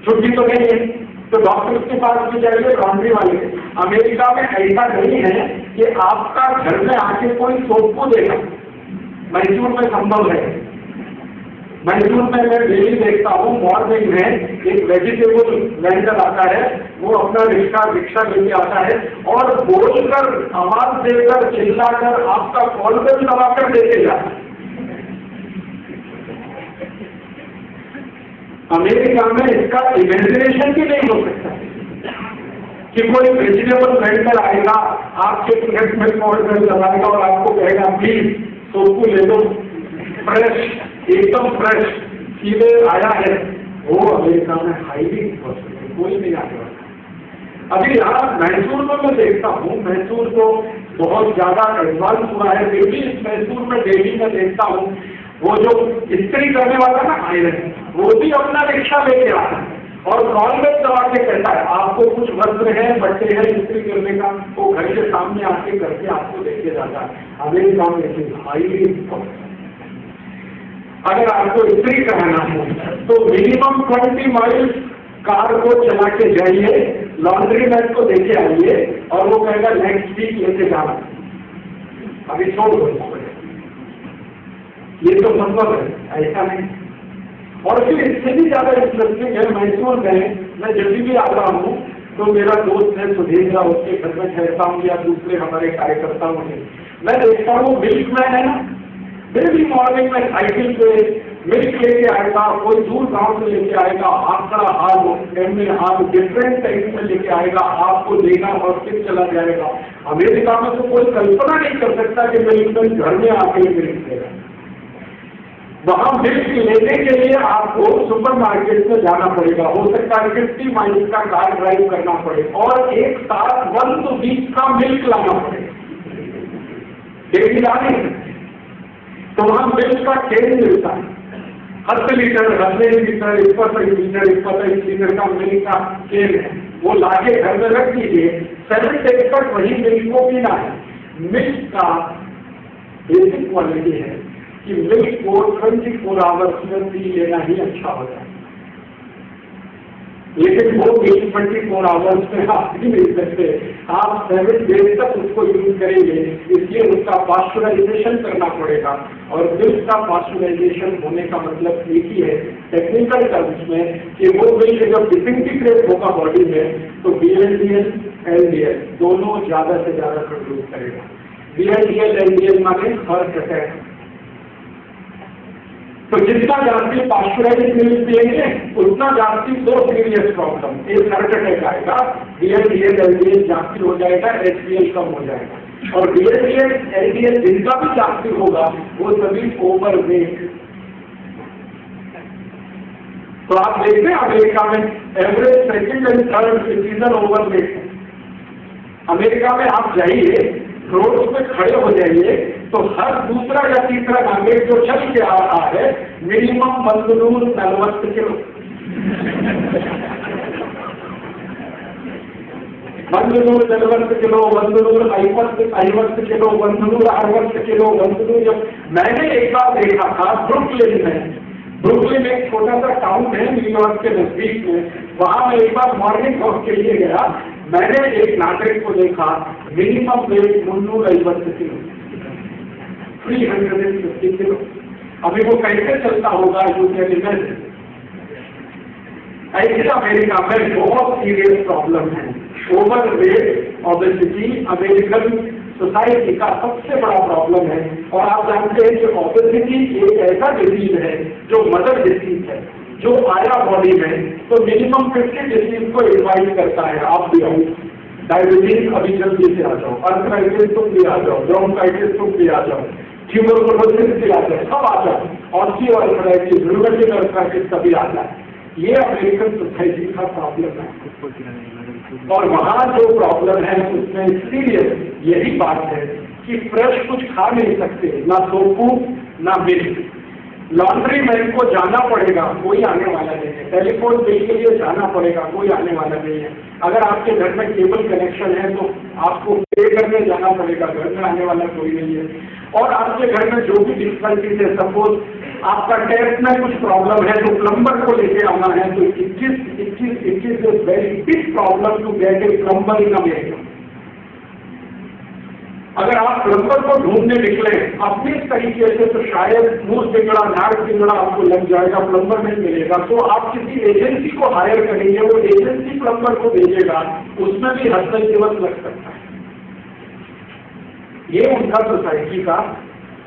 छुट्टी तो नहीं है तो डॉक्टर के पास भी जाइए, लॉन्ड्री वाले। अमेरिका में ऐसा नहीं है कि आपका घर में आके कोई सोपू देगा, मैसूर में संभव है। मैसूर में मैं डेली देखता हूँ, मॉर्निंग में एक वेजिटेबल वेंडर आता है, वो अपना रिक्शा लेके आता है और बोलकर, आवाज देकर, चिल्लाकर आपका कॉल बिल दबाकर देके जाता है। अमेरिका में इसका इमेजिनेशन भी नहीं हो सकता कि कोई वेजिटेबल वेंडर आएगा, आपके प्लेट में कॉल बिल दबाएगा और आपको कहेगा प्लीज सोपू ले लो, फ्रेश, एकदम फ्रेश, सीधे आया है। वो अमेरिका में हाईली पॉसिबल, कोई नहीं आने वाला। अभी यहाँ मैसूर में मैं देखता हूँ, मैसूर तो बहुत ज्यादा एडवांस हुआ है, फिर भी इस मैसूर में डेली में देखता हूँ, वो जो इस्त्री करने वाला ना आयरन, वो भी अपना रिक्शा लेके आता है और कॉल में दबा के कहता है आपको कुछ वस्त्र है, बच्चे हैं इस्त्री करने का, वो घर के सामने आके करके आपको देके जाता है। अमेरिका में हाईली पॉसिबल। अगर आपको इस्त्री कराना है तो मिनिमम 20 माइल कार को चला के जाइए, लॉन्ड्री मैन को देके आइए और वो कहेगा नेक्स्ट वीक लेके जाना, अभी छोड़ दो। ये तो संभव है, ऐसा नहीं। और फिर इससे भी ज्यादा इंटरेस्टिंग है, मैसूर में मैं जब भी आता हूँ तो मेरा दोस्त है सुधीर, उसके घर में ठहरता हूँ या दूसरे हमारे कार्यकर्ताओं से, मैं देखता हूँ मिल्कमैन है ना, डेली मॉर्निंग में साइकिल पे मिल्क लेके आएगा, कोई दूर गांव से लेके आएगा, आंकड़ा हाल डिफरेंट टाइप में लेके आएगा, आपको देगा और फिर चला जाएगा। अमेरिका में तो कोई कल्पना नहीं कर सकता कि मिल्कमैन घर में आके मिल्क देगा। वहां मिल्क लेने के लिए आपको सुपरमार्केट में जाना पड़ेगा, हो सकता है 50 माइल का कार ड्राइव करना पड़े और एक साथ 1 वीक का मिल्क लाना पड़ेगा, डेली लाने। तो वहां मिल्क का केन मिलता है, 10 लीटर, 15 लीटर, 25 लीटर, 25 लीटर का मिल्क का केन है, वो लाके घर में रख दीजिए। 7 डेज तक वही मिल्क को पीना है। मिल्क का बेसिक क्वालिटी है कि मिल्क को 24 आवर्स में पी लेना ही अच्छा होता है, लेकिन वो मिल्क 24 आवर्स में आप नहीं मिल सकते, आप 7 डेज तक उसको यूज करेंगे, इसलिए उसका पास्चुराइजेशन करना पड़ेगा। और मिल्क का पास्चुराइजेशन होने का मतलब एक ही है टेक्निकल टर्म्स में कि वो मिल्क जब डिसइंटीग्रेट होगा बॉडी में तो VLDL, LDL दोनों ज्यादा से ज्यादा प्रोड्यूस करेगा। VLDL, LDL माने हार्ट अटैक। तो जितना जास्ती पास्चुराइज्ड मिल्क पिएंगे उतना जास्ती 2 सीरियस प्रॉब्लम, एक हार्ट अटैक आएगा, VLDL, LDL जास्ती हो जाएगा, HDL कम हो जाएगा। और VLDL, LDL जिनका भी जास्ती होगा वो सभी ओवरवेट। तो आप देखते हैं अमेरिका में average 2nd and 3rd citizen overweight है। अमेरिका में आप जाइए, रोड पे खड़े हो जाइए तो हर दूसरा या तीसरा नागरिक जो चल के आ रहा है मिनिमम बंदूर 40 किलो, बंदूर 40 किलो, बंदूर 50 किलो, बंदूर 60 किलो, बंदूर। मैंने एक बार देखा था ब्रुकलिन में, ब्रुकलिन एक छोटा सा टाउन है न्यूयॉर्क के नजदीक में, वहां मैं एक बार मॉर्निंग वॉक के लिए गया, मैंने एक नागरिक को देखा मिनिमम वेट 350 किलो, 350 किलो। अभी वो कैसे चलता होगा ऐसे अमेरिका में बहुत सीरियस प्रॉब्लम है। ओवरवेट, ओबेसिटी अमेरिकन सोसाइटी का सबसे बड़ा प्रॉब्लम है। और आप जानते हैं कि ओबेसिटी एक ऐसा डिजीज है जो मदर डिजीज है, जो आया बॉडी में तो मिनिमम 50 डिजीज को इन्वाइट करता है। आप भी आओ, डायबिटीज अभी जल्दी से आ जाओ, आर्थराइटिस तुम भी आ जाओ, ब्रोंकाइटिस तुम भी आ जाओ, ट्यूबरकुलोसिस भी आ जाए, सब आ जाए, ऑस्टियोआर्थराइटिस, रूमेटिक आर्थराइटिस सभी आ जाए। ये अमेरिकन सोसाइटी का प्रॉब्लम है। और वहाँ जो प्रॉब्लम है उसमें सीरियस यही बात है कि फ्रेश कुछ खा नहीं सकते, ना सोपू, ना मिल्क, लॉन्ड्री मैन को जाना पड़ेगा, कोई आने वाला नहीं है। टेलीफोन बिल के लिए जाना पड़ेगा, कोई आने वाला नहीं है। अगर आपके घर में केबल कनेक्शन है तो आपको पे करने जाना पड़ेगा, घर में आने वाला कोई नहीं है। और आपके घर में जो भी डिफिकल्टीज है, सपोज आपका टैप में कुछ प्रॉब्लम है तो प्लम्बर को लेके आना है, तो 21 very big problem to get a plumber in America. अगर आप प्लम्बर को ढूंढने निकले अपने तरीके से तो शायद मुंह सिंगड़ा नाक सिंगड़ा आपको लग जाएगा, प्लम्बर नहीं मिलेगा। तो आप किसी एजेंसी को हायर करेंगे, वो एजेंसी प्लम्बर को भेजेगा, उसमें भी हफ्ते दिवस लग सकता है। ये उनका सोसाइटी का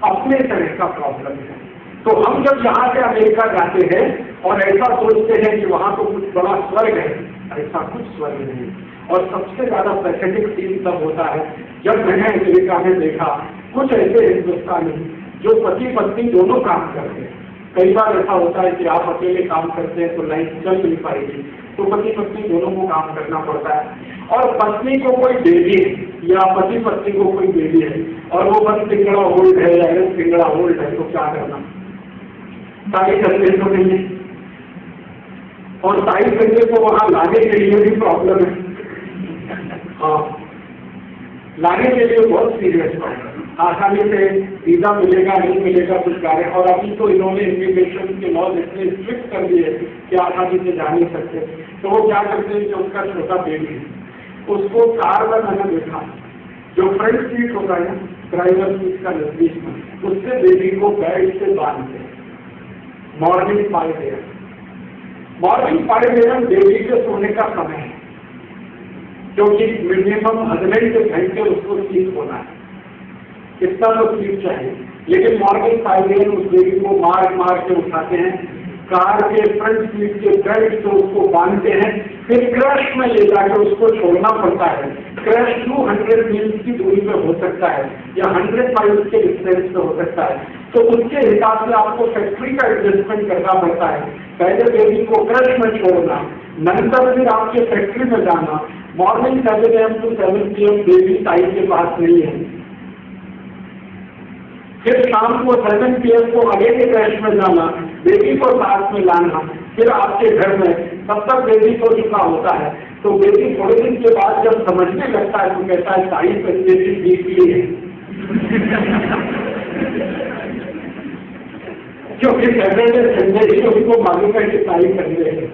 अपने तरह का प्रॉब्लम है। तो हम जब यहाँ से अमेरिका जाते हैं और ऐसा सोचते हैं कि वहाँ तो कुछ बड़ा स्वर्ग है, ऐसा कुछ स्वर्ग नहीं। और सबसे ज्यादा पैथेटिक सीन तब होता है जब मैंने अमेरिका में देखा कुछ ऐसे हिंदुस्तानी जो पति पत्नी दोनों काम करते हैं। कई बार ऐसा होता है कि आप अकेले काम करते हैं तो लाइफ चल नहीं पाएगी, तो पति पत्नी दोनों को काम करना पड़ता है। और पत्नी को कोई बेबी है या पति पत्नी को कोई बेबी है और वो बस सिंगड़ा होल्ड है या सिंगड़ा होल्ड है, तो क्या करना? ताकि करते तो नहीं, और ताई करने को वहां लाने के लिए भी प्रॉब्लम है। हाँ, लाने के लिए बहुत सीरियस प्रॉब्लम। आसानी से वीजा मिलेगा नहीं मिलेगा कुछ कार्य, और अभी तो इन्होंने इमिग्रेशन के लॉज इतने स्ट्रिक्ट कर दिए कि आसानी से जा नहीं सकते। तो वो क्या करते हैं कि उसका छोटा बेबी है, उसको कार में मैंने देखा जो फ्रंट सीट होता है ड्राइवर सीट का नजदीक में, उससे बेबी को बेड से बांधते हैं। Morning 5 AM, morning 5 AM baby के सोने का समय है, क्योंकि मिनिमम 18 घंटे उसको स्लीप होना है, कितना तो स्लीप चाहिए। लेकिन मॉर्निंग 5 AM उस बेबी को मार के उठाते हैं, कार के फ्रंट सीट के बेल्ट से उसको बांधते हैं, फिर क्रैश में ले जाकर उसको छोड़ना पड़ता है। क्रैश 200 मील्स की दूरी पे हो सकता है या 100 माइल्स के डिस्टेंस पे हो सकता है। तो उसके हिसाब से आपको फैक्ट्री का एडजस्टमेंट करना पड़ता है। पहले बेबी को क्रैश में छोड़ना, नंतर फिर आपके फैक्ट्री में जाना। Morning 7 AM to 7 PM baby ताई के पास नहीं है, फिर शाम को 7 PM को अगले क्रैश में जाना, बेबी को साथ में लाना, फिर आपके घर में तब तक बेबी हो चुका होता है। तो बेबी थोड़े दिन के बाद जब समझने लगता है तो कहता है ताई बेबी वीकली है क्योंकि सैटरडे संडे ही उसको मालूम है कि ताई संडे है,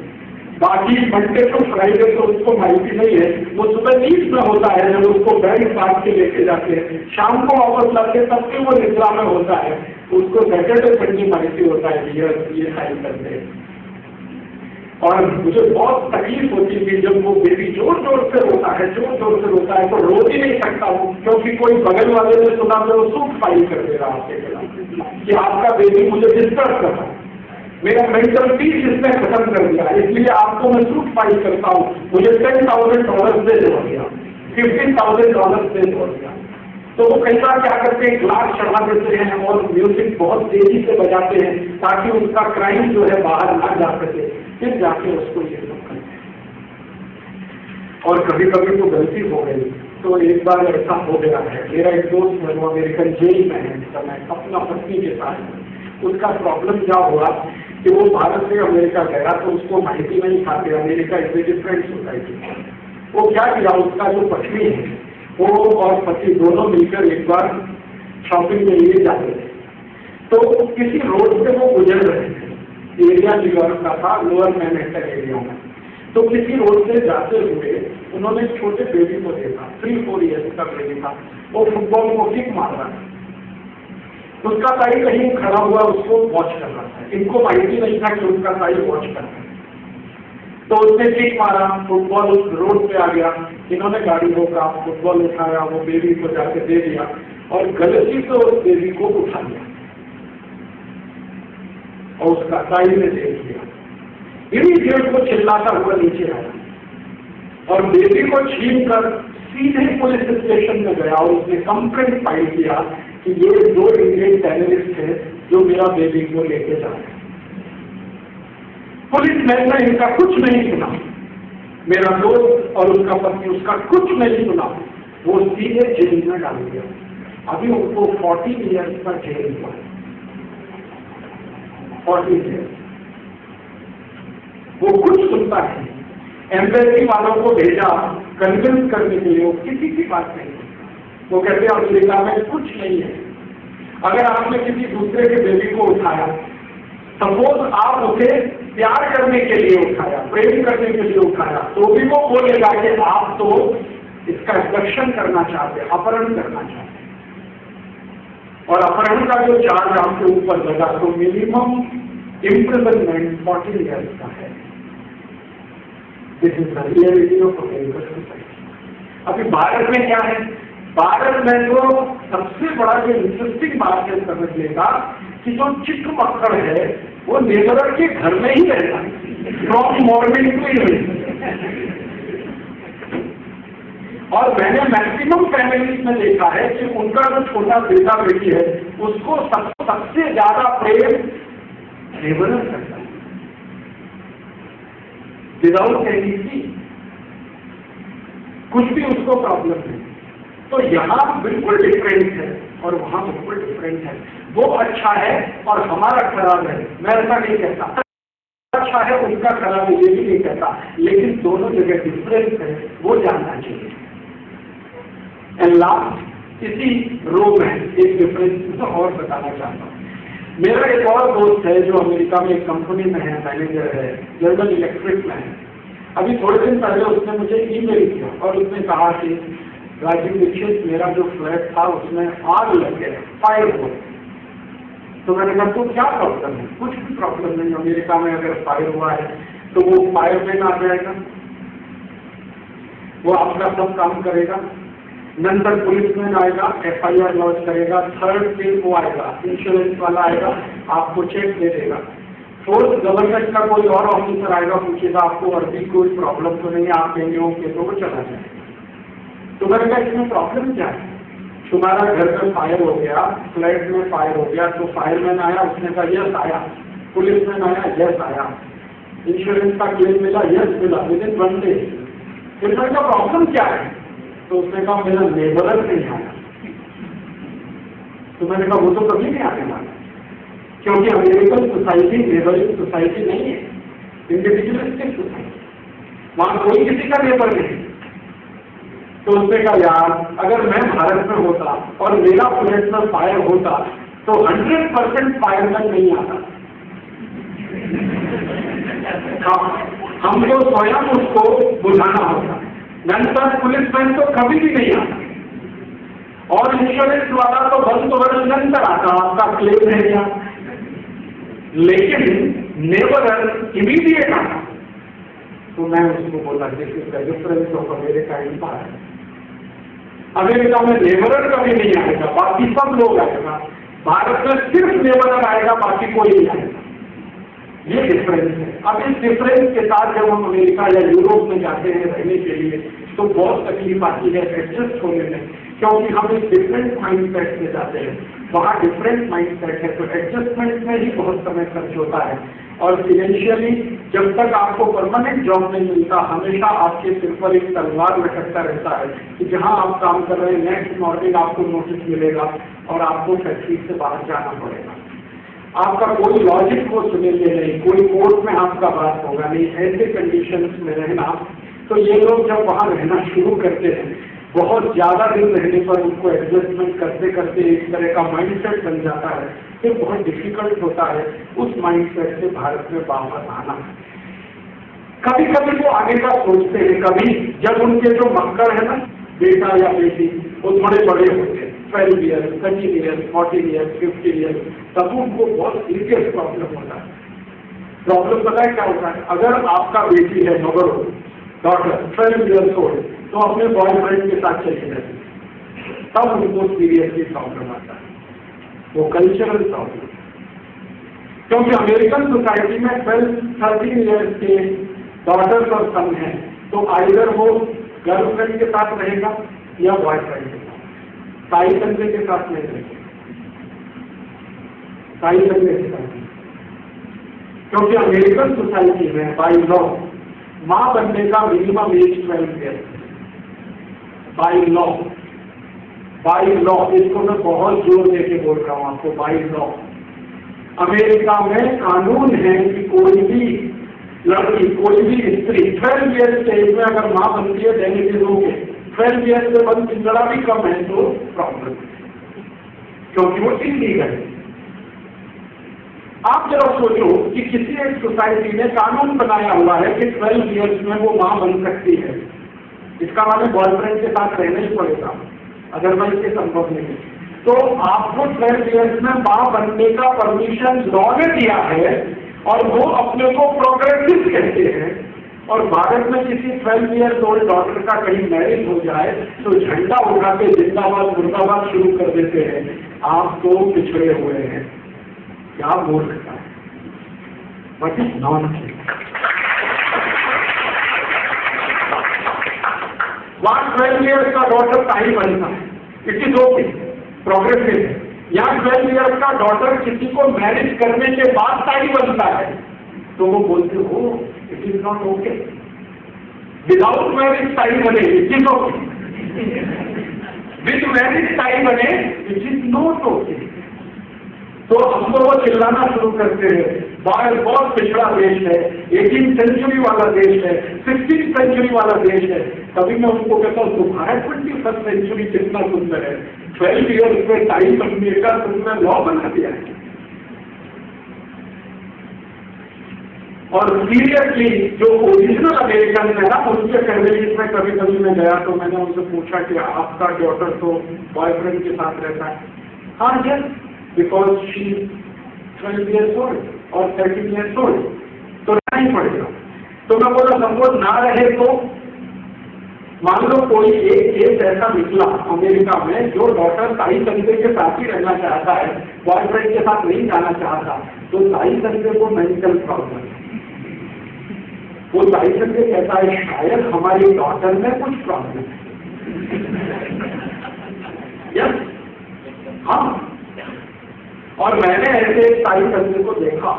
बाकी मंडे टू फ्राइडे तो उसको मालूम नहीं है। वो सुबह नींद में होता है जब उसको बैग बांध के लेके जाते हैं, शाम को वापस लाते हैं तब भी वो निद्रा में होता है, उसको सैटरडे संडे मालूम होता है ये टाइम करते हैं। और मुझे बहुत तकलीफ होती थी जब वो बेबी जोर जोर से रोता है तो रो ही नहीं सकता वो, क्योंकि कोई बगल वाले ने सुना तो वो सूट फाइल कर दे रहा आपके खिलाफ कि आपका बेबी मुझे डिस्टर्ब कर रहा है, मेरा मेंटल पीस इसने खत्म कर दिया, इसलिए आपको मैं सूट फाइल करता हूँ, मुझे $10,000 दे दो दिया, $15,000 दे दो दिया। तो वो कई बार क्या करते हैं, ग्लास चढ़ा देते हैं और म्यूजिक बहुत तेजी से बजाते हैं ताकि उसका क्राइम जो है बाहर ना जा सके, फिर जाके उसको ये सब करते हैं। और कभी कभी तो गलती हो गई। तो एक बार ऐसा हो गया है, मेरा एक दोस्त है वो अमेरिकन जेल में है इस समय अपना पत्नी के साथ। उसका प्रॉब्लम क्या हुआ कि वो भारत से अमेरिका गया तो उसको माहिती नहीं था कि America is a different society. वो क्या किया, उसका जो पत्नी है वो और पति दोनों मिलकर एक बार शॉपिंग के लिए जाते थे। तो किसी रोड से वो गुजर रहे थे, एरिया न्यूयॉर्क का था, लोअर मैनहट्टन एरिया में। तो किसी रोड से जाते हुए उन्होंने छोटे बेबी को देखा, 3-4 ईयर्स का बेबी था, वो फुटबॉल को किक मार रहा है। उसका ताई कहीं खड़ा हुआ उसको वॉच कर रहा था, इनको माहिती नहीं था कि उसका ताई वॉच कर रहा है। तो उसने किक मारा, फुटबॉल उस रोड पे आ गया, इन्होंने गाड़ी रोका, फुटबॉल उठाया, वो बेबी को जाके दे दिया और गलती से उस बेबी को उठा लिया और उसका ताई ने देख लिया। इमीडिएट को चिल्लाता हुआ नीचे आया और बेबी को छीन कर सीधे पुलिस स्टेशन में गया और उसने कंप्लेंट फाइल किया कि ये 2 इंडियन टेररिस्ट हैं जो मेरा बेबी को लेके जा रहे हैं। पुलिस मैन ने इनका कुछ नहीं सुना, मेरा दोस्त और उसका पति उसका कुछ नहीं सुना, वो सीधे जेल में डाल दिया। अभी उनको 40 ईयर्स का जेल हुआ। 40 ईयर। वो कुछ सुनता है, एम्बेसी वालों को भेजा कन्विंस करने के लिए, वो किसी की बात नहीं। वो कहते हैं अमेरिका में कुछ नहीं है। अगर आपने किसी दूसरे के बेबी को उठाया, सपोज आप उसे प्यार करने के लिए उठाया, प्रेम करने के लिए उठाया, तो भी वो बोलेगा कि आप तो इसका एक्शन करना चाहते हैं, अपहरण करना चाहते हैं। और अपहरण का जो चार्ज आपके ऊपर लगा तो मिनिमम इम्प्रिजनमेंट 40 ईयर्स का है। This is the reality of American society. अभी भारत में क्या है? भारत में जो सबसे बड़ा जो इंटरेस्टिंग बात है समझ लेगा कि जो चिक मक्खड़ है वो नेबर के घर में ही रहता है, फ्रॉम मॉर्निंग टू इवनिंग। और मैंने मैक्सिमम फैमिलीज में देखा है कि उनका जो छोटा बेटा बेटी है उसको सबसे ज्यादा प्रेम नेबर करता है, विदाउट एनी चीज, कुछ भी उसको प्रॉब्लम नहीं। तो यहाँ बिल्कुल डिफरेंट है और वहाँ बिल्कुल डिफरेंट है। वो अच्छा है और हमारा खराब है, मैं ऐसा नहीं कहता। अच्छा है उनका खराब है ये भी नहीं कहता, लेकिन दोनों जगह डिफरेंस है, वो जानना चाहिए। एंड लास्ट इसी रो में एक डिफरेंस और बताना चाहता हूँ। मेरा एक और दोस्त है जो अमेरिका में एक कंपनी में है, मैनेजर है, जनरल इलेक्ट्रिक में है। अभी थोड़े दिन पहले उसने मुझे ईमेल किया और उसने कहा कि राजीव दीक्षित, मेरा जो फ्लैट था उसमें आग लग गया, फायर हो। तो मैंने कहा तो क्या प्रॉब्लम है? कुछ भी प्रॉब्लम नहीं, अमेरिका में अगर फायर हुआ है तो वो फायरमैन आ जाएगा, वो आपका सब काम करेगा, नंतर पुलिसमैन आएगा, FIR लॉन्च करेगा, थर्ड फिर वो आएगा, इंश्योरेंस वाला आएगा, आपको चेक दे देगा, फोर्थ गवर्नमेंट का कोई और ऑफिसर आएगा, पूछेगा आपको और भी कोई प्रॉब्लम तो नहीं, आप कहेंगे ओके, तो वो चला जाएगा। तो मैंने कहा इसमें प्रॉब्लम क्या है? तुम्हारा घर में फायर हो गया, फ्लैट में फायर हो गया, तो फायरमैन आया, उसने कहा यस आया, पुलिसमैन आया, यस आया, इंश्योरेंस का क्लेम मिला, यस मिला, विदिन 1 डे। फिर मैंने कहा प्रॉब्लम क्या है? तो उसने कहा मेरा नेबर नहीं आया। तो मैंने कहा वो तो कभी नहीं आने वाला, क्योंकि अमेरिकन सोसाइटी नेबरिंग सोसाइटी नहीं है, इंडिविजुअलिस्टिक सोसाइटी, वहां कोई किसी का नेबर नहीं। तो उसने कहा यार अगर मैं भारत में होता और मेरा फ्लैट में फायर होता तो 100% फायरमैन नहीं आता। हमको स्वयं उसको बुझाना होता, नंतर पुलिसमैन तो कभी भी नहीं आता और इंश्योरेंस वाला तो वर्ष नंतर आता, आपका क्लेम है क्या, लेकिन नेबर इमीडिएट आता। तो मैं उसको बोला this is the difference of America and Bharat. America में लेबरर कभी नहीं आएगा, बाकी सब लोग आएगा, भारत में सिर्फ लेबरर आएगा, बाकी कोई नहीं आएगा। ये डिफरेंस है। अब इस डिफरेंस के साथ जब हम अमेरिका या यूरोप में जाते हैं रहने के लिए तो बहुत तकलीफ आती है एडजस्ट होने में, क्योंकि हम एक डिफरेंट माइंड सेट में जाते हैं, वहाँ डिफरेंट माइंड सेट है, तो एडजस्टमेंट में ही बहुत समय खर्च होता है। और फाइनेंशियली जब तक आपको परमानेंट जॉब नहीं मिलता, हमेशा आपके सिर पर एक तलवार लटकता रहता है कि जहाँ आप काम कर रहे हैं नेक्स्ट मॉर्निंग आपको नोटिस मिलेगा और आपको फैक्ट्री से बाहर जाना पड़ेगा। आपका कोई लॉजिक को सुनेंगे नहीं, कोई कोर्ट में आपका बात होगा नहीं, ऐसे कंडीशंस में रहना। तो ये लोग जब वहाँ रहना शुरू करते हैं, बहुत ज्यादा दिन रहने पर उनको एडजस्टमेंट करते करते एक तरह का माइंडसेट बन जाता है, फिर बहुत डिफिकल्ट होता है उस माइंडसेट से भारत में वापस आना। कभी कभी वो आगे का सोचते हैं, कभी जब उनके जो मक्कर है ना, बेटा या बेटी, वो थोड़े बड़े होते हैं, 12 ईयर्स, 13 ईयर्स, 14 ईयर्स, 15 ईयर्स, तब उनको बहुत सीरियस प्रॉब्लम होता है। प्रॉब्लम पता है क्या होता है? अगर आपका बेटी है मगर डॉटर 12 ईयर्स ओल्ड, तो अपने बॉयफ्रेंड के साथ चले जाते, तब उनको सीरियसली प्रॉब्लम आता है, वो कल्चरल प्रॉब्लम। क्योंकि अमेरिकन सोसाइटी में 12-13 ईयर्स के डॉटर्स और सन हैं, तो आइदर वो गर्लफ्रेंड के साथ रहेगा या बॉयफ्रेंड के साथ, साई संजय के साथ नहीं रहेगा, साई संजय के साथ। क्योंकि अमेरिकन सोसाइटी में बाई लॉ मां बनने का minimum age 12 years, by law. By law, इसको मैं बहुत जोर देके बोल रहा हूँ आपको, बाई लॉ। अमेरिका में कानून है कि कोई भी लड़की, कोई भी स्त्री 12 ईयर्स के एज में अगर मां बनती है जेनेटिक के 12 ईयर्स से बंद जिंदड़ा भी कम है तो प्रॉब्लम, क्योंकि वो इलीगल है। आप जरा सोचो कि किसी एक सोसाइटी ने कानून बनाया हुआ है कि 12 ईयर्स में वो मां बन सकती है, इसका माने बॉयफ्रेंड के साथ रहना ही पड़ेगा, अदरवाइज ये संभव नहीं है। तो आपको 12 ईयर्स में मां बनने का परमिशन लॉ ने दिया है और वो अपने को प्रोग्रेसिव कहते हैं। और भारत में किसी 12 ईयर्स ओल्ड डॉटर का कहीं मैरिज हो जाए तो झंडा उठा के जिंदाबाद मुर्दाबाद शुरू कर देते हैं। आप तो पिछड़े हुए हैं, क्या बोल सकता है, बट इज नॉनसेंस। वहां 12 ईयर्स का डॉटर ताई बनता है, इट इज ओके, प्रोग्रेसिव है। यहाँ 12 ईयर्स का डॉटर किसी को मैरिज करने के बाद ताई बनता है तो वो बोलते हो it is not okay. Without marriage ताई बने it is okay, with marriage ताई बने इट इज नॉट ओके। तो हमको वो चिल्लाना शुरू करते हैं भारत बहुत पिछड़ा देश है, 18th सेंचुरी वाला देश है, 16th सेंचुरी वाला देश है। तभी मैं उनको कहता हूँ तुम्हारा 21st सेंचुरी कितना सुंदर है, 12 ईयर्स में टाइम बनने का तुमने लॉ बना दिया है। और सीरियसली जो ओरिजिनल अमेरिकन है ना, उनके फैमिलीज में कभी कभी मैं गया तो मैंने उनसे पूछा कि आपका डॉटर तो बॉयफ्रेंड के साथ रहता है? हाँ yes, because she 12 years old और 13 ईयर्स ओल्ड, तो रहना ही पड़ेगा। तो मैं बोला सपोज ना रहे तो मान लो कोई एक केस ऐसा निकला अमेरिका में जो डॉटर ताई तरीके के साथ ही रहना चाहता है, बॉयफ्रेंड के साथ नहीं जाना चाहता, तो ताई तरीके को मेडिकल प्रॉब्लम है। वो ताई तरीके कहता है शायद हमारी डॉटर में कुछ प्रॉब्लम है। यस, हाँ। और मैंने ऐसे ताई तरीके को देखा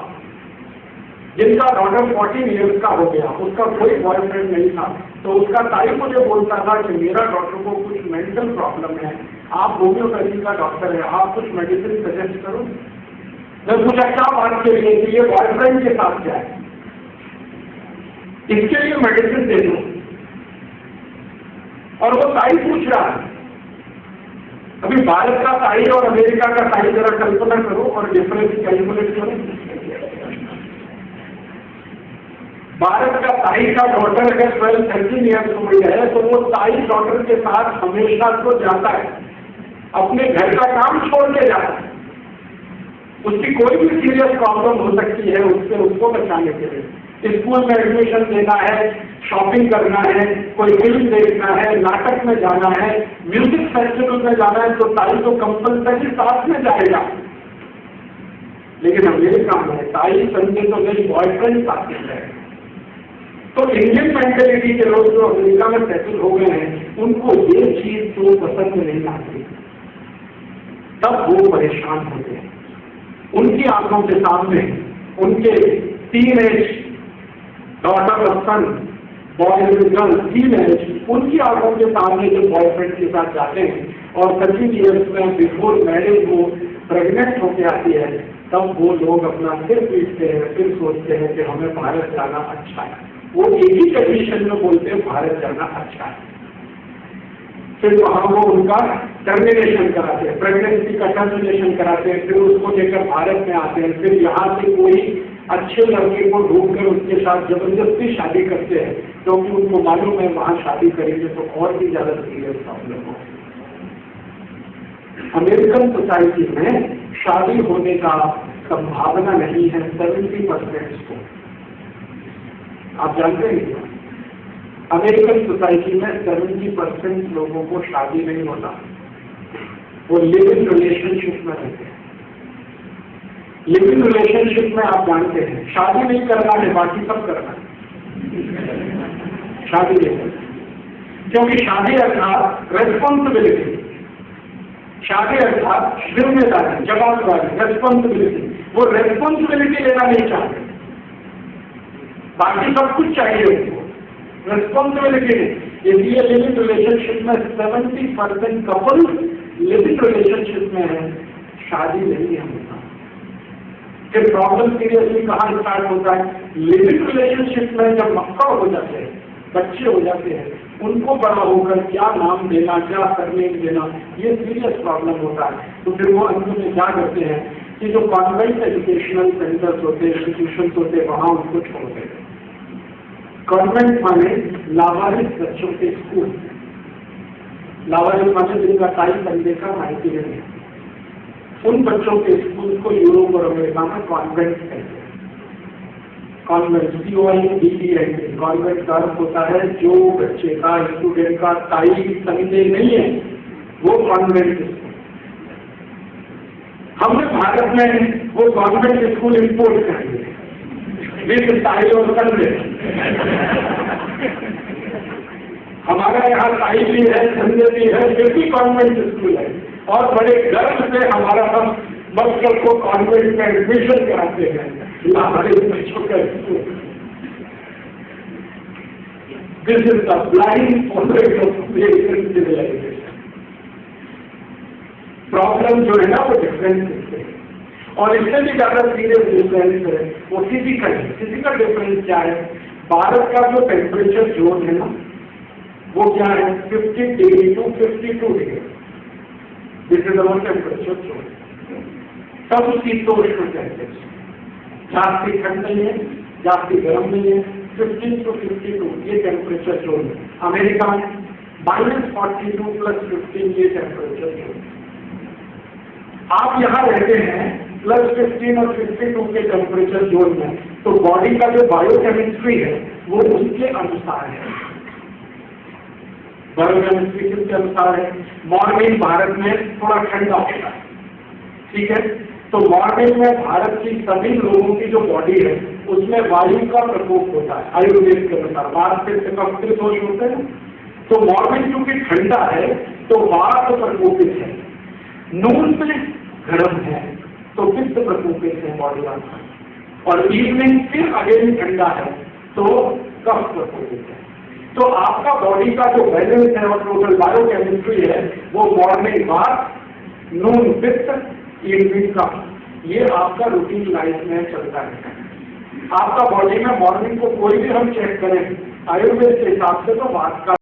जिनका डॉटर 14 ईयर्स का हो गया, उसका कोई बॉयफ्रेंड नहीं था, तो उसका ताई मुझे बोलता था कि मेरा डॉटर को कुछ मेंटल प्रॉब्लम है, आप होम्योपैथी का डॉक्टर है, आप कुछ मेडिसिन सजेस्ट करो। मैं पूछा क्या बात के लिए कि ये बॉयफ्रेंड के साथ क्या है, इसके लिए मेडिसिन दे दो। और वो ताई पूछ रहा है। अभी भारत का ताई और अमेरिका का ताई जरा कल्पना करो और डिफरेंस कैलकुलेट करो। भारत का ताई का डॉटर अगर 12-13 ईयर्स ओल्ड है तो वो ताई डॉटर के साथ हमेशा तो जाता है, अपने घर का काम छोड़ के जाता है। उसकी कोई भी सीरियस प्रॉब्लम हो सकती है उससे उसको बचाने के लिए। स्कूल में एडमिशन देना है, शॉपिंग करना है, कोई फिल्म देखना है, नाटक में जाना है, म्यूजिक फेस्टिवल में जाना है, तो ताई तो कंपल्सरी साथ में जाएगा। लेकिन अमेरिका में ताई संडे तो मेरी बॉयफ्रेंड साथ में जाएगा। तो इंडियन मेंटेलिटी के लोग जो अमेरिका में सेटल हो गए हैं उनको ये चीज तो पसंद नहीं आती, तब वो परेशान होते हैं। उनकी आंखों के सामने उनके टीनेज डॉटर और सन, बॉय गर्ल टीनेज, उनकी आंखों के सामने जो बॉयफ्रेंड के साथ जाते हैं और 13 ईयर्स में बिफोर मैरिज वो प्रेग्नेंट होके आती है, तब वो लोग अपना सिर पीटते हैं, फिर सोचते हैं कि हमें भारत जाना अच्छा है। वो एक ही कंडीशन में बोलते हैं भारत जाना अच्छा है। फिर वहां वो उनका टर्मिनेशन कराते हैं, प्रेगनेंसी का टर्मिनेशन कराते हैं, फिर उसको लेकर भारत में आते हैं, फिर यहाँ से कोई अच्छे लड़के को ढूंढकर उसके साथ जबरदस्ती शादी करते हैं, क्योंकि उनको मालूम है वहां शादी करेंगे तो और भी ज्यादा सीरियस प्रॉब्लम हो। अमेरिकन सोसाइटी में शादी होने का संभावना नहीं है 70% को। आप जानते हैं अमेरिकन सोसाइटी में 70% लोगों को शादी नहीं होता, वो लिव इन रिलेशनशिप में रहते हैं। लिव इन रिलेशनशिप में आप जानते हैं शादी नहीं करना है, बाकी सब करना है, शादी नहीं करना, क्योंकि शादी अर्थात रेस्पॉन्सिबिलिटी, शादी अर्थात जिम्मेदारी, जवाबदारी, रेस्पॉन्सिबिलिटी। वो रेस्पॉन्सिबिलिटी लेना नहीं चाहते, बाकी सब कुछ चाहिए उनको, रेस्पॉन्सिबिलिटी नहीं। इसलिए लिविंग रिलेशनशिप में 70% कपल लिविंग रिलेशनशिप में है, शादी नहीं है होता। फिर प्रॉब्लम सीरियसली कहाँ स्टार्ट होता है, लिविंग रिलेशनशिप में जब मक्खड़ हो जाते हैं, बच्चे हो जाते हैं, उनको बड़ा होकर क्या नाम देना, क्या सरनेम देना, ये सीरियस प्रॉब्लम होता है। तो फिर वो अंत में क्या करते हैं कि जो कॉन्वेंट एजुकेशनल सेंटर्स होते हैं, इंस्टीट्यूशन होते हैं, वहां उनको छोड़ देते हैं। कॉन्वेंट माने लावारिस बच्चों के स्कूल, लावारिस माने जिनका टाई करने का माहिती नहीं, उन बच्चों के स्कूल को यूरोप और अमेरिका में कॉन्वेंट कहते हैं। कॉन्वेंट CONVENT, कॉन्वेंट का अर्थ होता है जो बच्चे का, स्टूडेंट का टाई संदेह नहीं है, वो कॉन्वेंट स्कूल। हमने भारत में वो कॉन्वेंट स्कूल इंपोर्ट कर दिए विद टाई और संदेह। हमारा यहाँ टाई भी है, संदेह भी है, फिर भी कॉन्वेंट स्कूल है, और बड़े गर्व से हमारा हम बच्चों को कॉन्वेंट में एडमिशन कराते हैं, लावारिस बच्चों का school. This is the blind following of civilization. Problem जो है ना वो डिफरेंस है, और इससे भी ज्यादा सीरियस डिफरेंस है वो फिजिकल है। फिजिकल डिफरेंस क्या है, भारत का जो टेम्परेचर जोन है ना वो क्या है, 50 degree to 52 degree, this is our temperature zone. सब शीतोष्ण टेम्परेचर, जास्ती ठंड नहीं है, जास्ती गर्म नहीं है, 15 to 52 ये टेम्परेचर जोन है। अमेरिका में -42 + 15 ये टेम्परेचर जोन। आप यहाँ रहते हैं +15 और 52 के टेम्परेचर जोन में, तो बॉडी का जो बायोकेमिस्ट्री है वो उसके अनुसार है। बायोकेमिस्ट्री किसके अनुसार है, मॉर्निंग भारत में थोड़ा ठंडा होता है, ठीक है, तो मॉर्निंग में भारत की सभी लोगों की जो बॉडी है उसमें वायु का प्रकोप होता है आयुर्वेद के अनुसार। वात से पित्त दोष होते हैं, तो मॉर्निंग क्योंकि ठंडा है तो वात प्रकोपित है, नून से गर्म है तो पित्त प्रकोपित है बॉडी का, और इवनिंग फिर अगेन ठंडा है तो कफ प्रकोपित है। तो आपका बॉडी का जो बैलेंस है और टोटल बायोकेमिस्ट्री है वो मॉर्निंग वात, नून पित्त, इवनिंग का, ये आपका रूटीन लाइफ में चलता है। आपका बॉडी में मॉर्निंग को कोई भी हम चेक करें आयुर्वेद के हिसाब से तो वात का